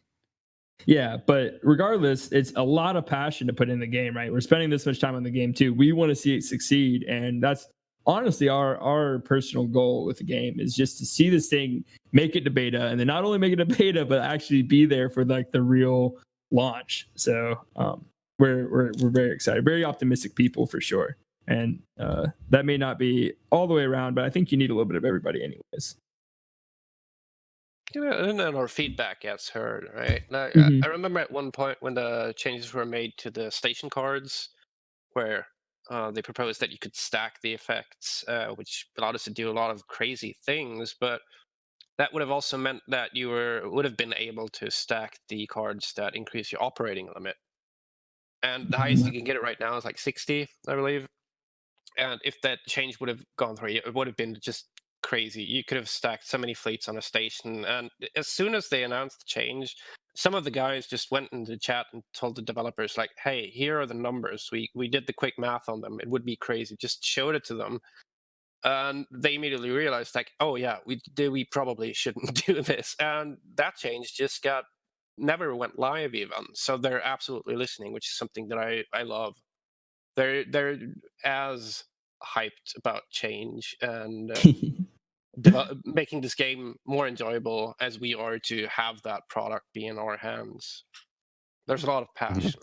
Yeah, but regardless, it's a lot of passion to put in the game, right? We're spending this much time on the game too. We want to see it succeed, and that's honestly our personal goal with the game, is just to see this thing make it to beta, and then not only make it to beta, but actually be there for like the real launch. So we're very excited, very optimistic people for sure, and that may not be all the way around, but I think you need a little bit of everybody anyways. And then our feedback gets heard, right? I remember at one point when the changes were made to the station cards, where they proposed that you could stack the effects, which allowed us to do a lot of crazy things, but that would have also meant that you would have been able to stack the cards that increase your operating limit. And the highest you can get it right now is like 60, I believe. And if that change would have gone through, it would have been just crazy. You could have stacked so many fleets on a station, and as soon as they announced the change, some of the guys just went into the chat and told the developers, like, hey, here are the numbers. We did the quick math on them. It would be crazy. Just showed it to them. And they immediately realized, like, oh yeah, we probably shouldn't do this. And that change just never went live even. So they're absolutely listening, which is something that I love. They're as hyped about change and making this game more enjoyable as we are to have that product be in our hands. There's a lot of passion.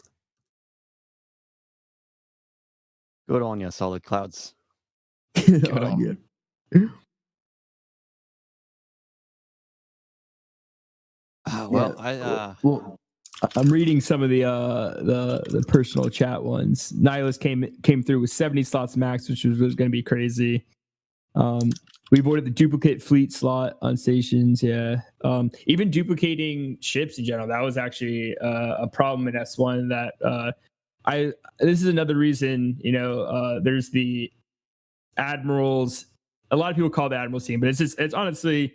Good on you, Solid Clouds. Good on. Well, I'm reading some of the personal chat ones. Nihilus came through with 70 slots max, which was going to be crazy. We avoided the duplicate fleet slot on stations. Yeah. Even duplicating ships in general, that was actually a problem in S1 that this is another reason, there's the admirals. A lot of people call the admirals team, but it's honestly,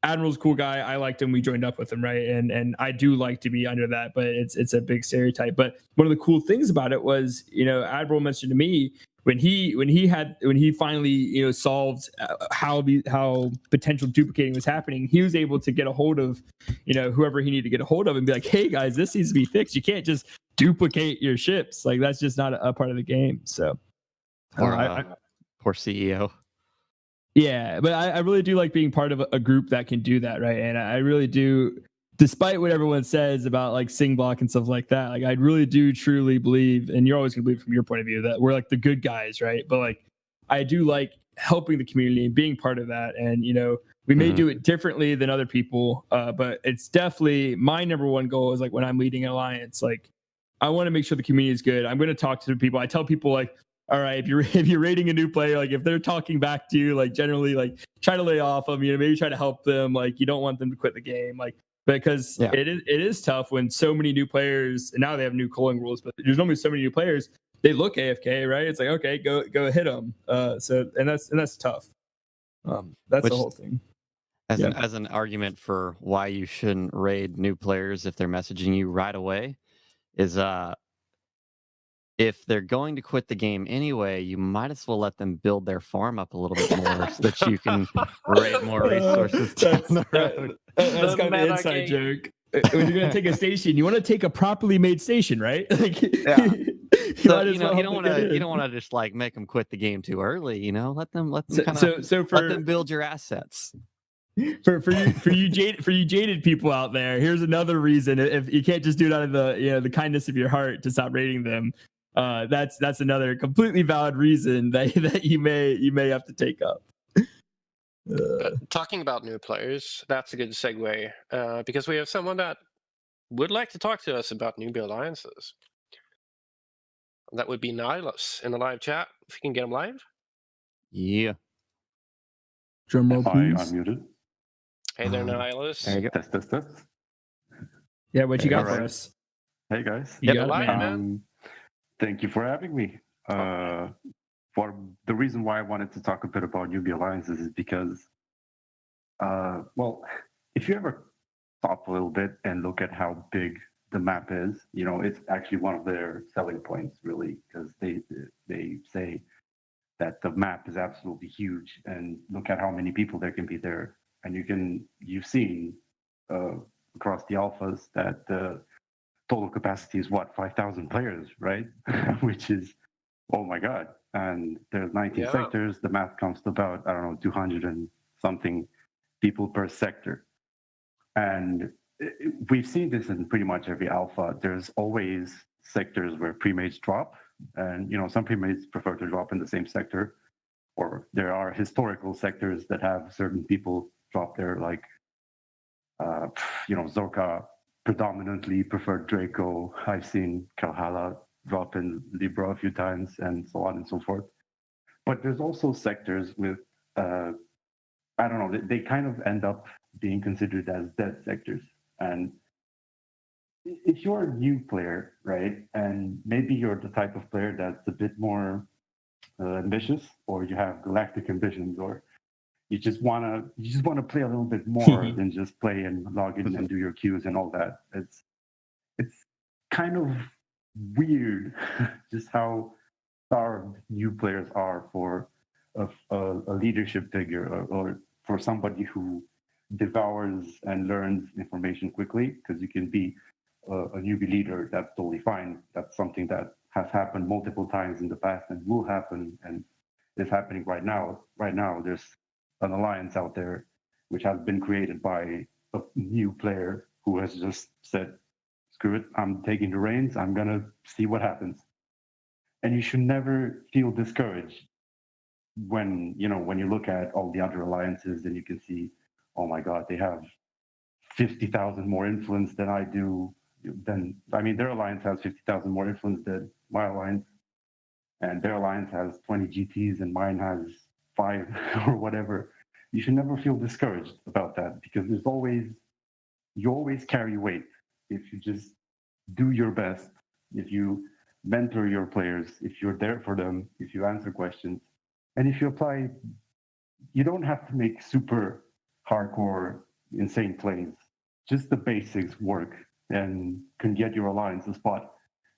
Admiral's a cool guy. I liked him. We joined up with him, right? And I do like to be under that, but it's a big stereotype. But one of the cool things about it was, Admiral mentioned to me when he finally solved how potential duplicating was happening, he was able to get a hold of whoever he needed to get a hold of and be like, hey guys, this needs to be fixed. You can't just duplicate your ships. Like that's just not a part of the game. So poor CEO. Yeah, but I really do like being part of a group that can do that, right? And I really do, despite what everyone says about like sing block and stuff like that, like I really do truly believe, and you're always gonna believe from your point of view, that we're like the good guys, right? But like I do like helping the community and being part of that. And we may do it differently than other people, but it's definitely my number one goal is like when I'm leading an alliance, like I want to make sure the community is good. I'm going to talk to the people. I tell people like, all right, if you're rating a new player, like if they're talking back to you, like generally like try to lay off them, maybe try to help them. Like you don't want them to quit the game, like because it is tough when so many new players, and now they have new culling rules, but there's only so many new players. They look AFK, right? It's like, okay, go hit them. That's tough. That's the whole thing. As an argument for why you shouldn't raid new players if they're messaging you right away is if they're going to quit the game anyway, you might as well let them build their farm up a little bit more so that you can raid more resources down the road. That's kind of an inside joke. When you're going to take a station, you want to take a properly made station, right? Like, yeah. So you don't want to just like make them quit the game too early. Let them let them build your assets. For you jaded people out there, here's another reason. If you can't just do it out of the kindness of your heart to stop raiding them, that's another completely valid reason that you may have to take up. Talking about new players, that's a good segue because we have someone that would like to talk to us about newbie alliances. That would be Nihilus in the live chat. If we can get him live. Yeah. Drum roll, please. Unmuted. Hey there, Nihilus. There you go. Test. Yeah, what you got for us? Hey guys. You got it, man. Thank you for having me. For the reason why I wanted to talk a bit about newbie alliances is because, if you ever stop a little bit and look at how big the map is, it's actually one of their selling points, really, because they say that the map is absolutely huge, and look at how many people there can be there, and you've seen across the alphas that the total capacity is 5,000 players, right? Which is, oh my god. And there's 19 sectors. The math comes to about 200 and something people per sector. And we've seen this in pretty much every alpha. There's always sectors where premates drop, and some premates prefer to drop in the same sector, or there are historical sectors that have certain people drop there, like Zorka predominantly preferred Draco. I've seen Kalhala drop in Libra a few times, and so on and so forth. But there's also sectors with they kind of end up being considered as dead sectors. And if you're a new player, right, and maybe you're the type of player that's a bit more ambitious, or you have galactic ambitions, or you just wanna play a little bit more than just play and log in and do your queues and all that. It's kind of weird just how starved new players are for a leadership figure, or for somebody who devours and learns information quickly, because you can be a newbie leader. That's totally fine. That's something that has happened multiple times in the past and will happen, and is happening right now. Right now, there's an alliance out there which has been created by a new player who has just said, screw it, I'm taking the reins, I'm gonna see what happens. And you should never feel discouraged when you look at all the other alliances and you can see, oh my god, they have 50,000 more influence than I do. Their alliance has 50,000 more influence than my alliance, and their alliance has 20 GTs and mine has 5 or whatever. You should never feel discouraged about that, because you always carry weight if you just do your best, if you mentor your players, if you're there for them, if you answer questions, and if you apply. You don't have to make super hardcore, insane plays. Just the basics work and can get your alliance a spot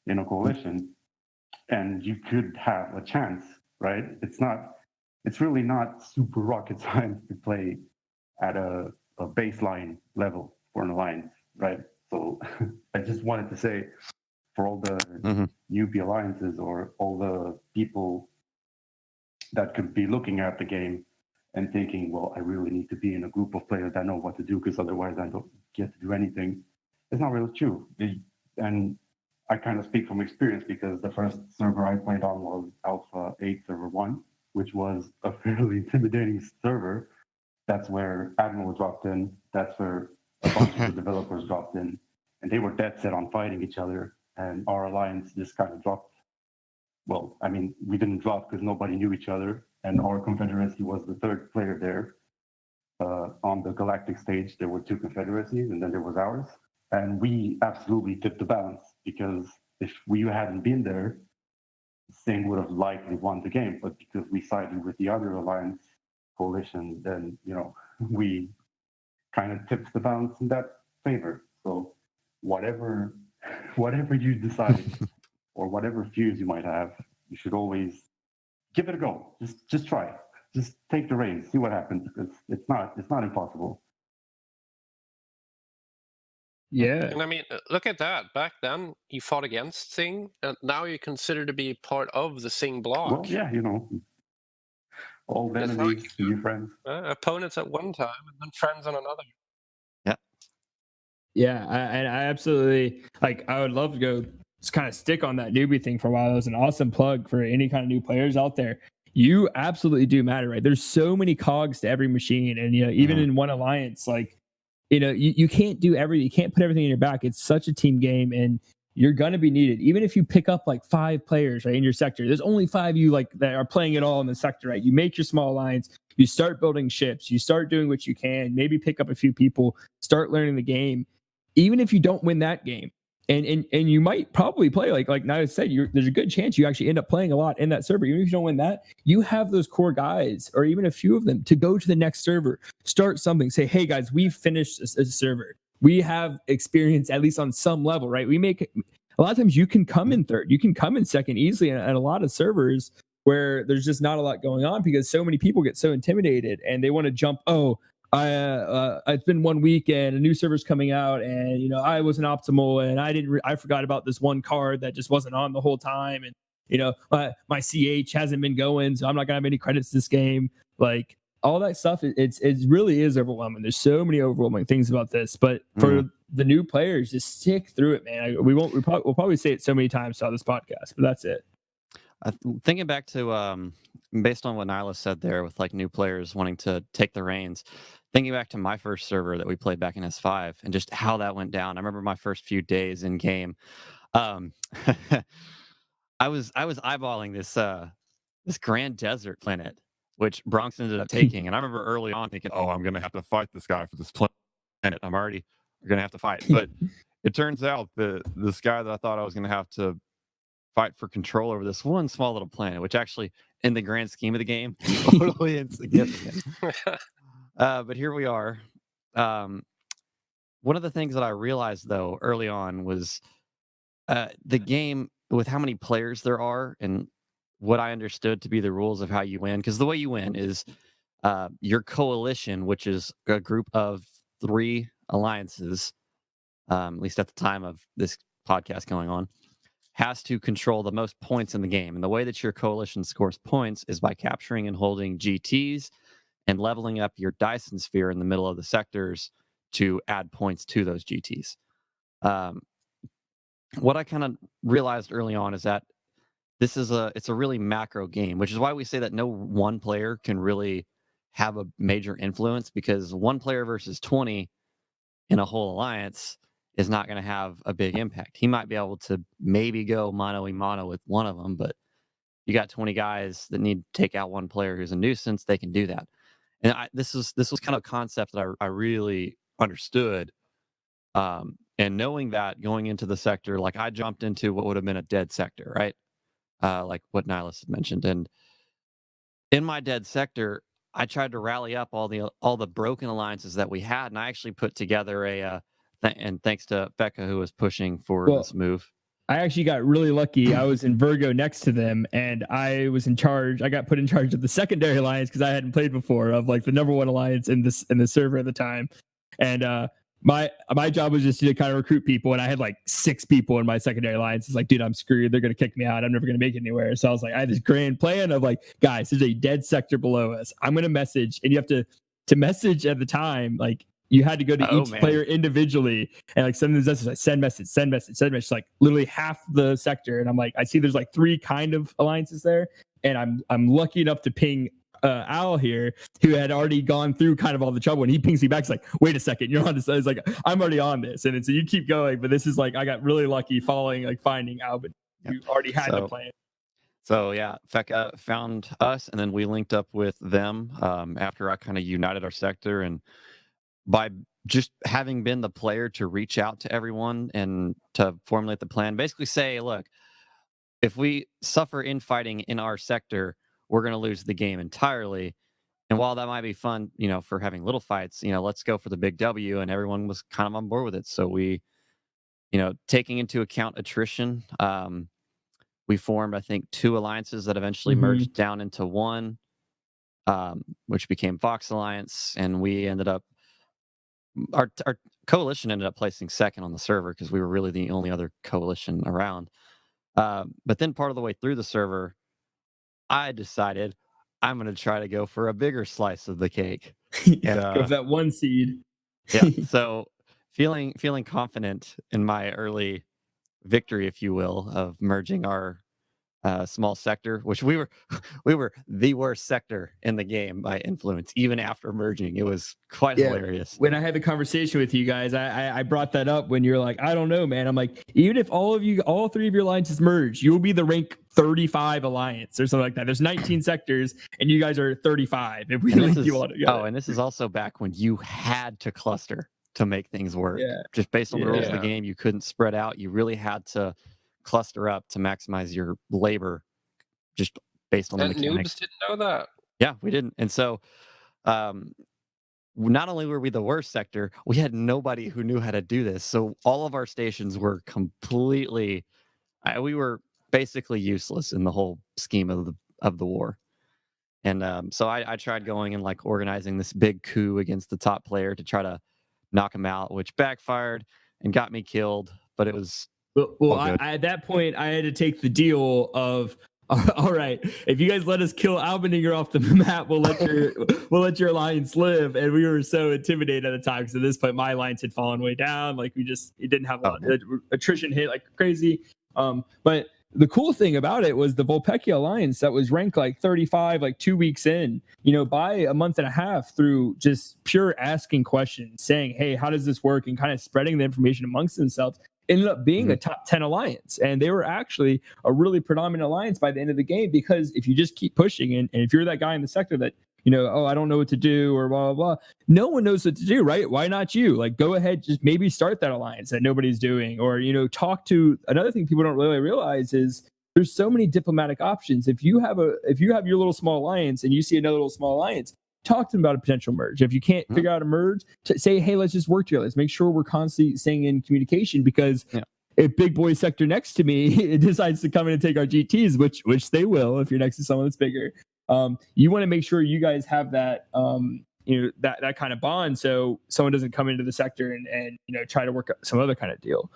in a coalition, and you could have a chance, right? It's really not super rocket science to play at a baseline level for an alliance, right? So I just wanted to say, for all the newbie alliances or all the people that could be looking at the game and thinking, well, I really need to be in a group of players that know what to do, because otherwise I don't get to do anything. It's not really true. And I kind of speak from experience, because the first server I played on was Alpha 8 Server 1, which was a fairly intimidating server. That's where Admiral dropped in. That's where a bunch of the developers dropped in. And they were dead set on fighting each other. And our alliance just kind of dropped. Well, I mean, we didn't drop because nobody knew each other, and our confederacy was the third player there. On the galactic stage, there were 2 confederacies, and then there was ours. And we absolutely tipped the balance, because if we hadn't been there, Singh would have likely won the game. But because we sided with the other alliance coalition, then we kind of tipped the balance in that favor. So whatever you decide, or whatever fears you might have, you should always give it a go. Just try. Just take the reins, see what happens. It's not impossible. Yeah. And I mean, look at that. Back then, you fought against Singh, and now you're considered to be part of the Singh bloc. Well, yeah, old enemies, new friends. Opponents at one time, and then friends on another. Yeah, I absolutely, like, I would love to go just kind of stick on that newbie thing for a while. That was an awesome plug for any kind of new players out there. You absolutely do matter, right? There's so many cogs to every machine, and even in one alliance, like, you can't do you can't put everything in your back. It's such a team game, and you're gonna be needed. Even if you pick up like 5 players, right, in your sector, there's only 5 you like that are playing it all in the sector, right? You make your small alliance, you start building ships, you start doing what you can, maybe pick up a few people, start learning the game. Even if you don't win that game, and you might probably play like Naya said, there's a good chance you actually end up playing a lot in that server. Even if you don't win that, you have those core guys, or even a few of them, to go to the next server, start something, say, hey guys, we've finished a server, we have experience at least on some level, right? We make a lot of times you can come in third, you can come in second easily at a lot of servers where there's just not a lot going on, because so many people get so intimidated and they want to jump. It's been 1 week and a new server's coming out, and I wasn't optimal, and I forgot about this one card that just wasn't on the whole time, and my CH hasn't been going, so I'm not gonna have any credits this game. Like, all that stuff, it really is overwhelming. There's so many overwhelming things about this, but for the new players, just stick through it, man. We'll probably say it so many times throughout this podcast, but that's it. Thinking back to based on what Nyla said there, with like new players wanting to take the reins, thinking back to my first server that we played back in S5 and just how that went down. I remember my first few days in game. I was eyeballing this Grand Desert planet, which Bronx ended up taking, and I remember early on thinking, oh, I'm gonna have to fight this guy for this planet. I'm already gonna have to fight. But it turns out this guy that I thought I was gonna have to fight for control over this one small little planet, which actually, in the grand scheme of the game, is totally insignificant. But here we are. One of the things that I realized, though, early on was the game, with how many players there are and what I understood to be the rules of how you win. Because the way you win is your coalition, which is a group of 3 alliances, at least at the time of this podcast going on, has to control the most points in the game. And the way that your coalition scores points is by capturing and holding GTs and leveling up your Dyson sphere in the middle of the sectors to add points to those GTs. What I kind of realized early on is that it's a really macro game, which is why we say that no one player can really have a major influence, because one player versus 20 in a whole alliance is not going to have a big impact. He might be able to maybe go mano-a-mano with one of them, but you got 20 guys that need to take out one player who's a nuisance, they can do that. And this was kind of a concept that I really understood. And knowing that going into the sector, like I jumped into what would have been a dead sector, right? Like what Nihilus had mentioned. And in my dead sector, I tried to rally up all the broken alliances that we had, and I actually put together and thanks to Feca, who was pushing for this move. I actually got really lucky. I was in Virgo next to them, and I was in charge. I got put in charge of the secondary alliance because I hadn't played before, of like the number 1 alliance in the server at the time. And my job was just to kind of recruit people, and I had like 6 people in my secondary alliance. It's like, dude, I'm screwed. They're gonna kick me out. I'm never gonna make it anywhere. So I was like, I had this grand plan of like, guys, there's a dead sector below us. I'm gonna message, and you have to message at the time, like you had to go to each player individually and like send them messages, like send message, like literally half the sector. And I'm like, I see there's like 3 kind of alliances there, and I'm lucky enough to ping Al here, who had already gone through kind of all the trouble, and he pings me back. He's like, wait a second, you're on this. I was like, I'm already on this. And so you keep going, but this is like, I got really lucky finding Albin, who already had the plan. So yeah, Feca found us, and then we linked up with them after I kind of united our sector. And by just having been the player to reach out to everyone and to formulate the plan, basically say, look, if we suffer infighting in our sector, we're going to lose the game entirely. And while that might be fun, for having little fights, let's go for the big W. And everyone was kind of on board with it. So we, taking into account attrition, we formed, I think, 2 alliances that eventually merged down into one, which became Fox Alliance. And we ended up, our coalition ended up placing 2nd on the server because we were really the only other coalition around. But then part of the way through the server, I decided I'm going to try to go for a bigger slice of the cake. Go for that 1 seed. Yeah. So feeling confident in my early victory, if you will, of merging our small sector, which we were the worst sector in the game by influence, even after merging. It was quite hilarious. When I had the conversation with you guys, I brought that up when you're like, I don't know, man. I'm like, even if all 3 of your alliances merge, you will be the rank 35 alliance or something like that. There's 19 sectors, and you guys are 35 if we link you all together. Oh, and this is also back when you had to cluster to make things work. Just based on the rules of the game, you couldn't spread out. You really had to cluster up to maximize your labor, just based on the mechanics. Noobs didn't know that. Yeah, we didn't. And so not only were we the worst sector, we had nobody who knew how to do this. So all of our stations were completely, we were basically useless in the whole scheme of the war. And so I tried going and like organizing this big coup against the top player to try to knock him out, which backfired and got me killed. But it was at that point, I had to take the deal of, all right, if you guys let us kill Albendinger off the map, we'll let your alliance live. And we were so intimidated at the time because at this point my alliance had fallen way down. Like it didn't have a lot. Attrition hit like crazy. But the cool thing about it was the Vulpecchia alliance that was ranked like 35, like 2 weeks in, by a month and a half through just pure asking questions, saying, hey, how does this work? And kind of spreading the information amongst themselves, ended up being a top 10 alliance. And they were actually a really predominant alliance by the end of the game, because if you just keep pushing and if you're that guy in the sector that, I don't know what to do or blah, blah, blah. No one knows what to do, right? Why not you? Like, go ahead, just maybe start that alliance that nobody's doing, or, talk to. Another thing people don't really realize is there's so many diplomatic options. If you have your little small alliance and you see another little small alliance, talk to them about a potential merge. If you can't figure out a merge, say, hey, let's just work together. Let's make sure we're constantly staying in communication, because if big boy sector next to me decides to come in and take our GTs, which they will if you're next to someone that's bigger, you want to make sure you guys have that that kind of bond, so someone doesn't come into the sector and try to work out some other kind of deal.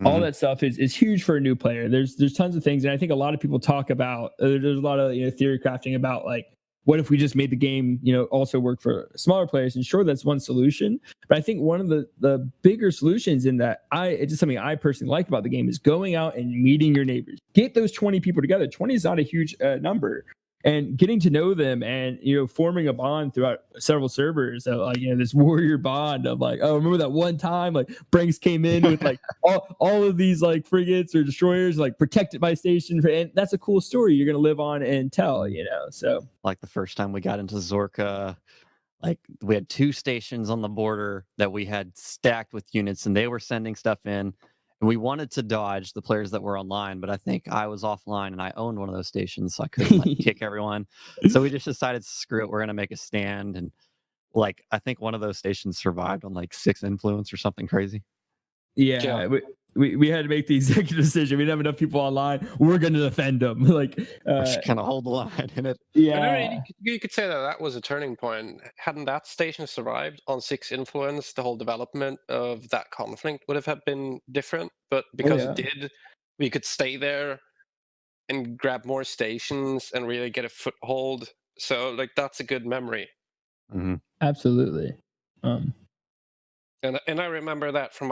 All that stuff is huge for a new player. There's tons of things, and I think a lot of people talk about. There's a lot of theory crafting about, like, what if we just made the game also work for smaller players? And sure, that's one solution. But I think one of the bigger solutions in that it's just something I personally like about the game is going out and meeting your neighbors. Get those 20 people together. 20 is not a huge number. And getting to know them and forming a bond throughout several servers, like this warrior bond of like, oh, remember that one time like Branx came in with like all of these like frigates or destroyers, like protected my station, and that's a cool story you're gonna live on and tell. So like the first time we got into Zorka, like we had 2 stations on the border that we had stacked with units, and they were sending stuff in. And we wanted to dodge the players that were online, but I think I was offline and I owned one of those stations, so I couldn't like kick everyone. So we just decided, screw it, we're gonna make a stand. And like I think one of those stations survived on like 6 influence or something crazy. Yeah. We had to make the executive decision. We didn't have enough people online. We're going to defend them. Like, just kind of hold the line in it. Yeah, you could say that was a turning point. Hadn't that station survived on 6 influence, the whole development of that conflict would have been different. But because it did, we could stay there and grab more stations and really get a foothold. So like that's a good memory. Absolutely. And I remember that from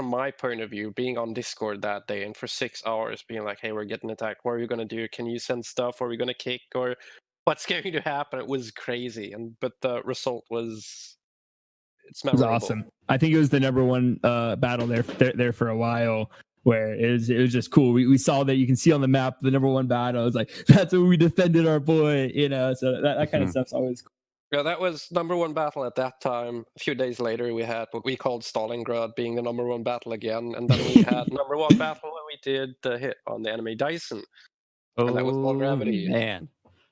my point of view, being on Discord that day and for 6 hours being like, hey, we're getting attacked. What are you going to do? Can you send stuff? Are we going to kick? Or what's going to happen? It was crazy. But the result it's memorable. It was awesome. I think it was the number one battle there for a while, where it was just cool. We saw that you can see on the map the number one battle. It's like, that's where we defended our boy, so that kind of stuff's always cool. Yeah, that was number one battle at that time. A few days later, we had what we called Stalingrad being the number one battle again. And then we had number one battle when we did the hit on the enemy Dyson. And that was all gravity. Man.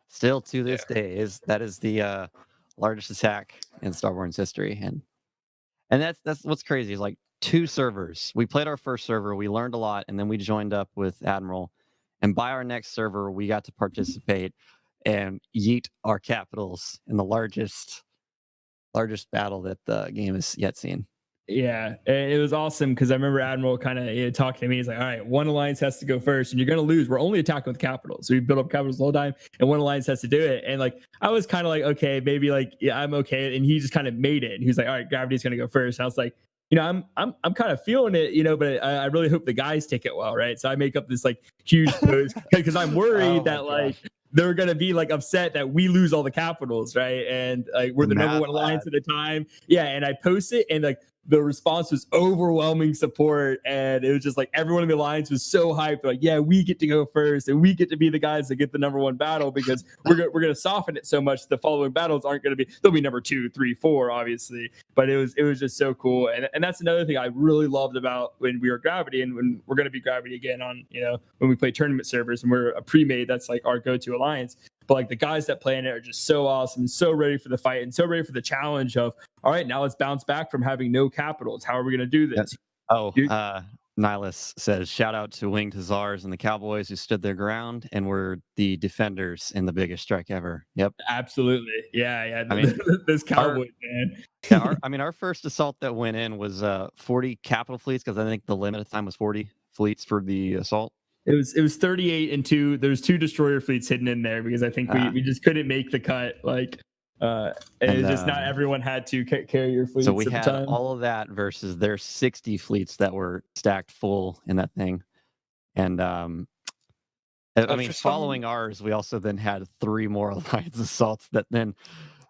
Still to this day, that is the largest attack in Starborne's history. And that's what's crazy is like 2 servers. We played our first server, we learned a lot, and then we joined up with Admiral. And by our next server, we got to participate and yeet our capitals in the largest battle that the game has yet seen. Yeah, and it was awesome because I remember Admiral kind of talking to me. He's like, all right, one alliance has to go first and you're going to lose. We're only attacking with capitals. So we build up capitals the whole time and one alliance has to do it. And like, I was kind of like, okay, maybe like, yeah, I'm okay. And he just kind of made it. And he was like, all right, gravity's going to go first. And I was like, I'm kind of feeling it, but I really hope the guys take it well, right? So I make up this like huge post because I'm worried that like they're gonna be like upset that we lose all the capitals, right? And like we're the number one alliance at the time. Yeah, and I post it and like the response was overwhelming support, and it was just like everyone in the alliance was so hyped, like, yeah, we get to go first and we get to be the guys that get the number one battle because we're gonna soften it so much the following battles aren't gonna be, they'll be number 2, 3, 4 obviously, but it was just so cool. And that's another thing I really loved about when we were Gravity and when we're gonna be Gravity again on when we play tournament servers and we're a pre-made, that's like our go-to alliance. But like the guys that play in it are just so awesome and so ready for the fight and so ready for the challenge of, all right, now let's bounce back from having no capitals. How are we going to do this? Nihilus says, shout out to Winged Hussars and the Cowboys who stood their ground and were the defenders in the biggest strike ever. Yep. Absolutely. Yeah. I mean, those Cowboys, man. Our first assault that went in was 40 capital fleets because I think the limit at the time was 40 fleets for the assault. It was 38 and 2. There's 2 destroyer fleets hidden in there because I think we just couldn't make the cut. Like, and it was just not everyone had to carry your fleets. So we had all of that versus their 60 fleets that were stacked full in that thing. And I mean, following ours, we also then had 3 more alliance assaults that then,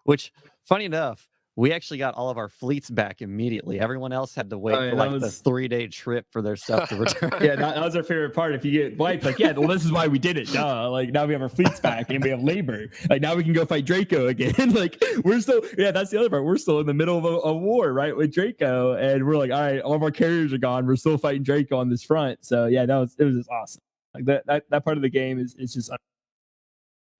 which funny enough, we actually got all of our fleets back immediately. Everyone else had to wait for like the 3-day trip for their stuff to return. Yeah, that was our favorite part. If you get wiped, like, yeah, well, this is why we did it. Duh. Like, now we have our fleets back and we have labor. Like, now we can go fight Draco again. Like, we're still, yeah, that's the other part. We're still in the middle of a war, right, with Draco, and we're like, all right, all of our carriers are gone. We're still fighting Draco on this front. So yeah, it was just awesome. Like that part of the game is just.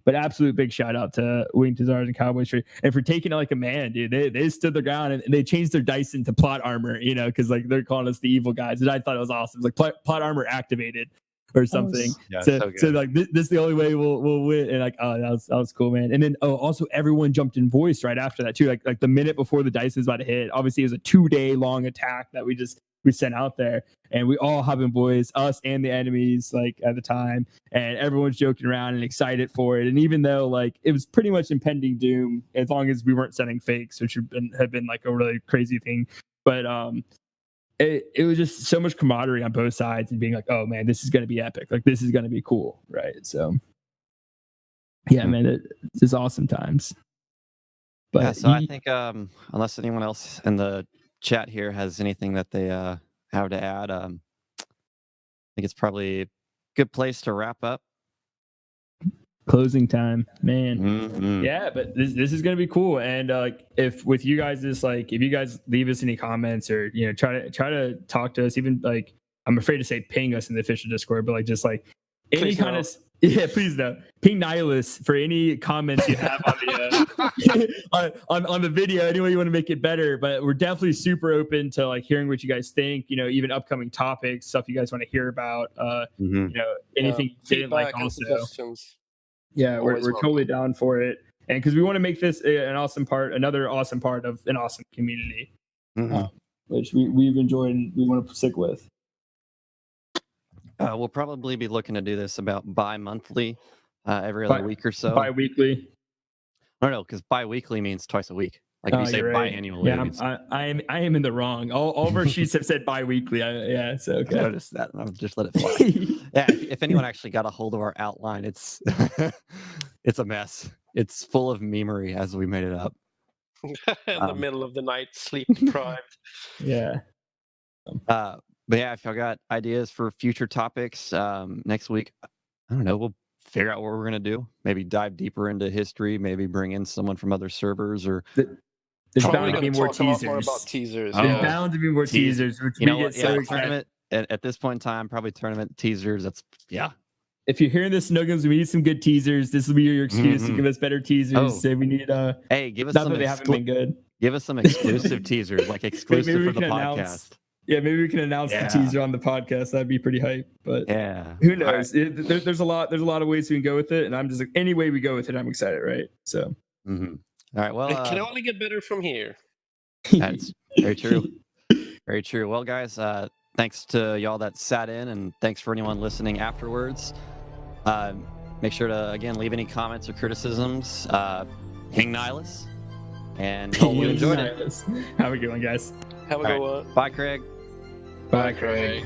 But absolute big shout out to Winged Tazars and Cowboys for taking it like a man, dude. They stood their ground and they changed their dice into plot armor, because like they're calling us the evil guys, and I thought it was awesome. It was like plot armor activated or something. So like this is the only way we'll win. And like, oh, that was cool, man. And then also everyone jumped in voice right after that too. Like the minute before the dice was about to hit. Obviously, it was a 2-day long attack that we sent out there, and we all hop in voice, us and the enemies, like at the time, and everyone's joking around and excited for it. And even though like it was pretty much impending doom, as long as we weren't sending fakes, which had been like a really crazy thing, but it was just so much camaraderie on both sides and being like, oh man, this is gonna be epic, like this is gonna be cool, right? So yeah, man, it's just awesome times. But yeah, so I think unless anyone else in the chat here has anything that they have to add, I think it's probably a good place to wrap up. Closing time, man. Mm-hmm. Yeah, but this is gonna be cool. And if with you guys, if you guys leave us any comments or try to talk to us, even like I'm afraid to say ping us in the official Discord, but like just like any please kind of please no, ping Nihilus for any comments you have on the on the video, any way you want to make it better. But we're definitely super open to like hearing what you guys think, even upcoming topics, stuff you guys want to hear about, anything you didn't like also. Yeah, we're totally down for it, and because we want to make this another awesome part of an awesome community, which we've enjoyed and we want to stick with. We'll probably be looking to do this about bi-monthly, every other week or so. Bi-weekly? No, because bi-weekly means twice a week. Like if you say biannually. Yeah, I am in the wrong. All of our sheets have said bi-weekly. So okay. I noticed that. I'll just let it fly. Yeah, if anyone actually got a hold of our outline, it's it's a mess. It's full of memery as we made it up. In the middle of the night, sleep deprived. Yeah. But yeah, if y'all got ideas for future topics, next week, I don't know, we'll figure out what we're gonna do. Maybe dive deeper into history. Maybe bring in someone from other servers or. There's bound to be more teasers. More about teasers. There's bound to be more teasers. Which we get so tournament at this point in time, probably tournament teasers. That's If you're hearing this, Snuggums, we need some good teasers. This will be your excuse to give us better teasers. Say we need hey, give us not some. That they haven't been good. Give us some exclusive teasers, like exclusive for the podcast. Maybe we can announce the teaser on the podcast. That'd be pretty hype. But who knows? Right. There's a lot of ways we can go with it, and I'm just like, any way we go with it, I'm excited, right? So. All right. Well, it can only get better from here. That's very true. Very true. Well, guys, thanks to y'all that sat in, and thanks for anyone listening afterwards. Make sure to again leave any comments or criticisms. Ping Nihilus, and hope you enjoyed it. Have a good one, guys. Have a good one. Bye, Craig. Bye, Craig.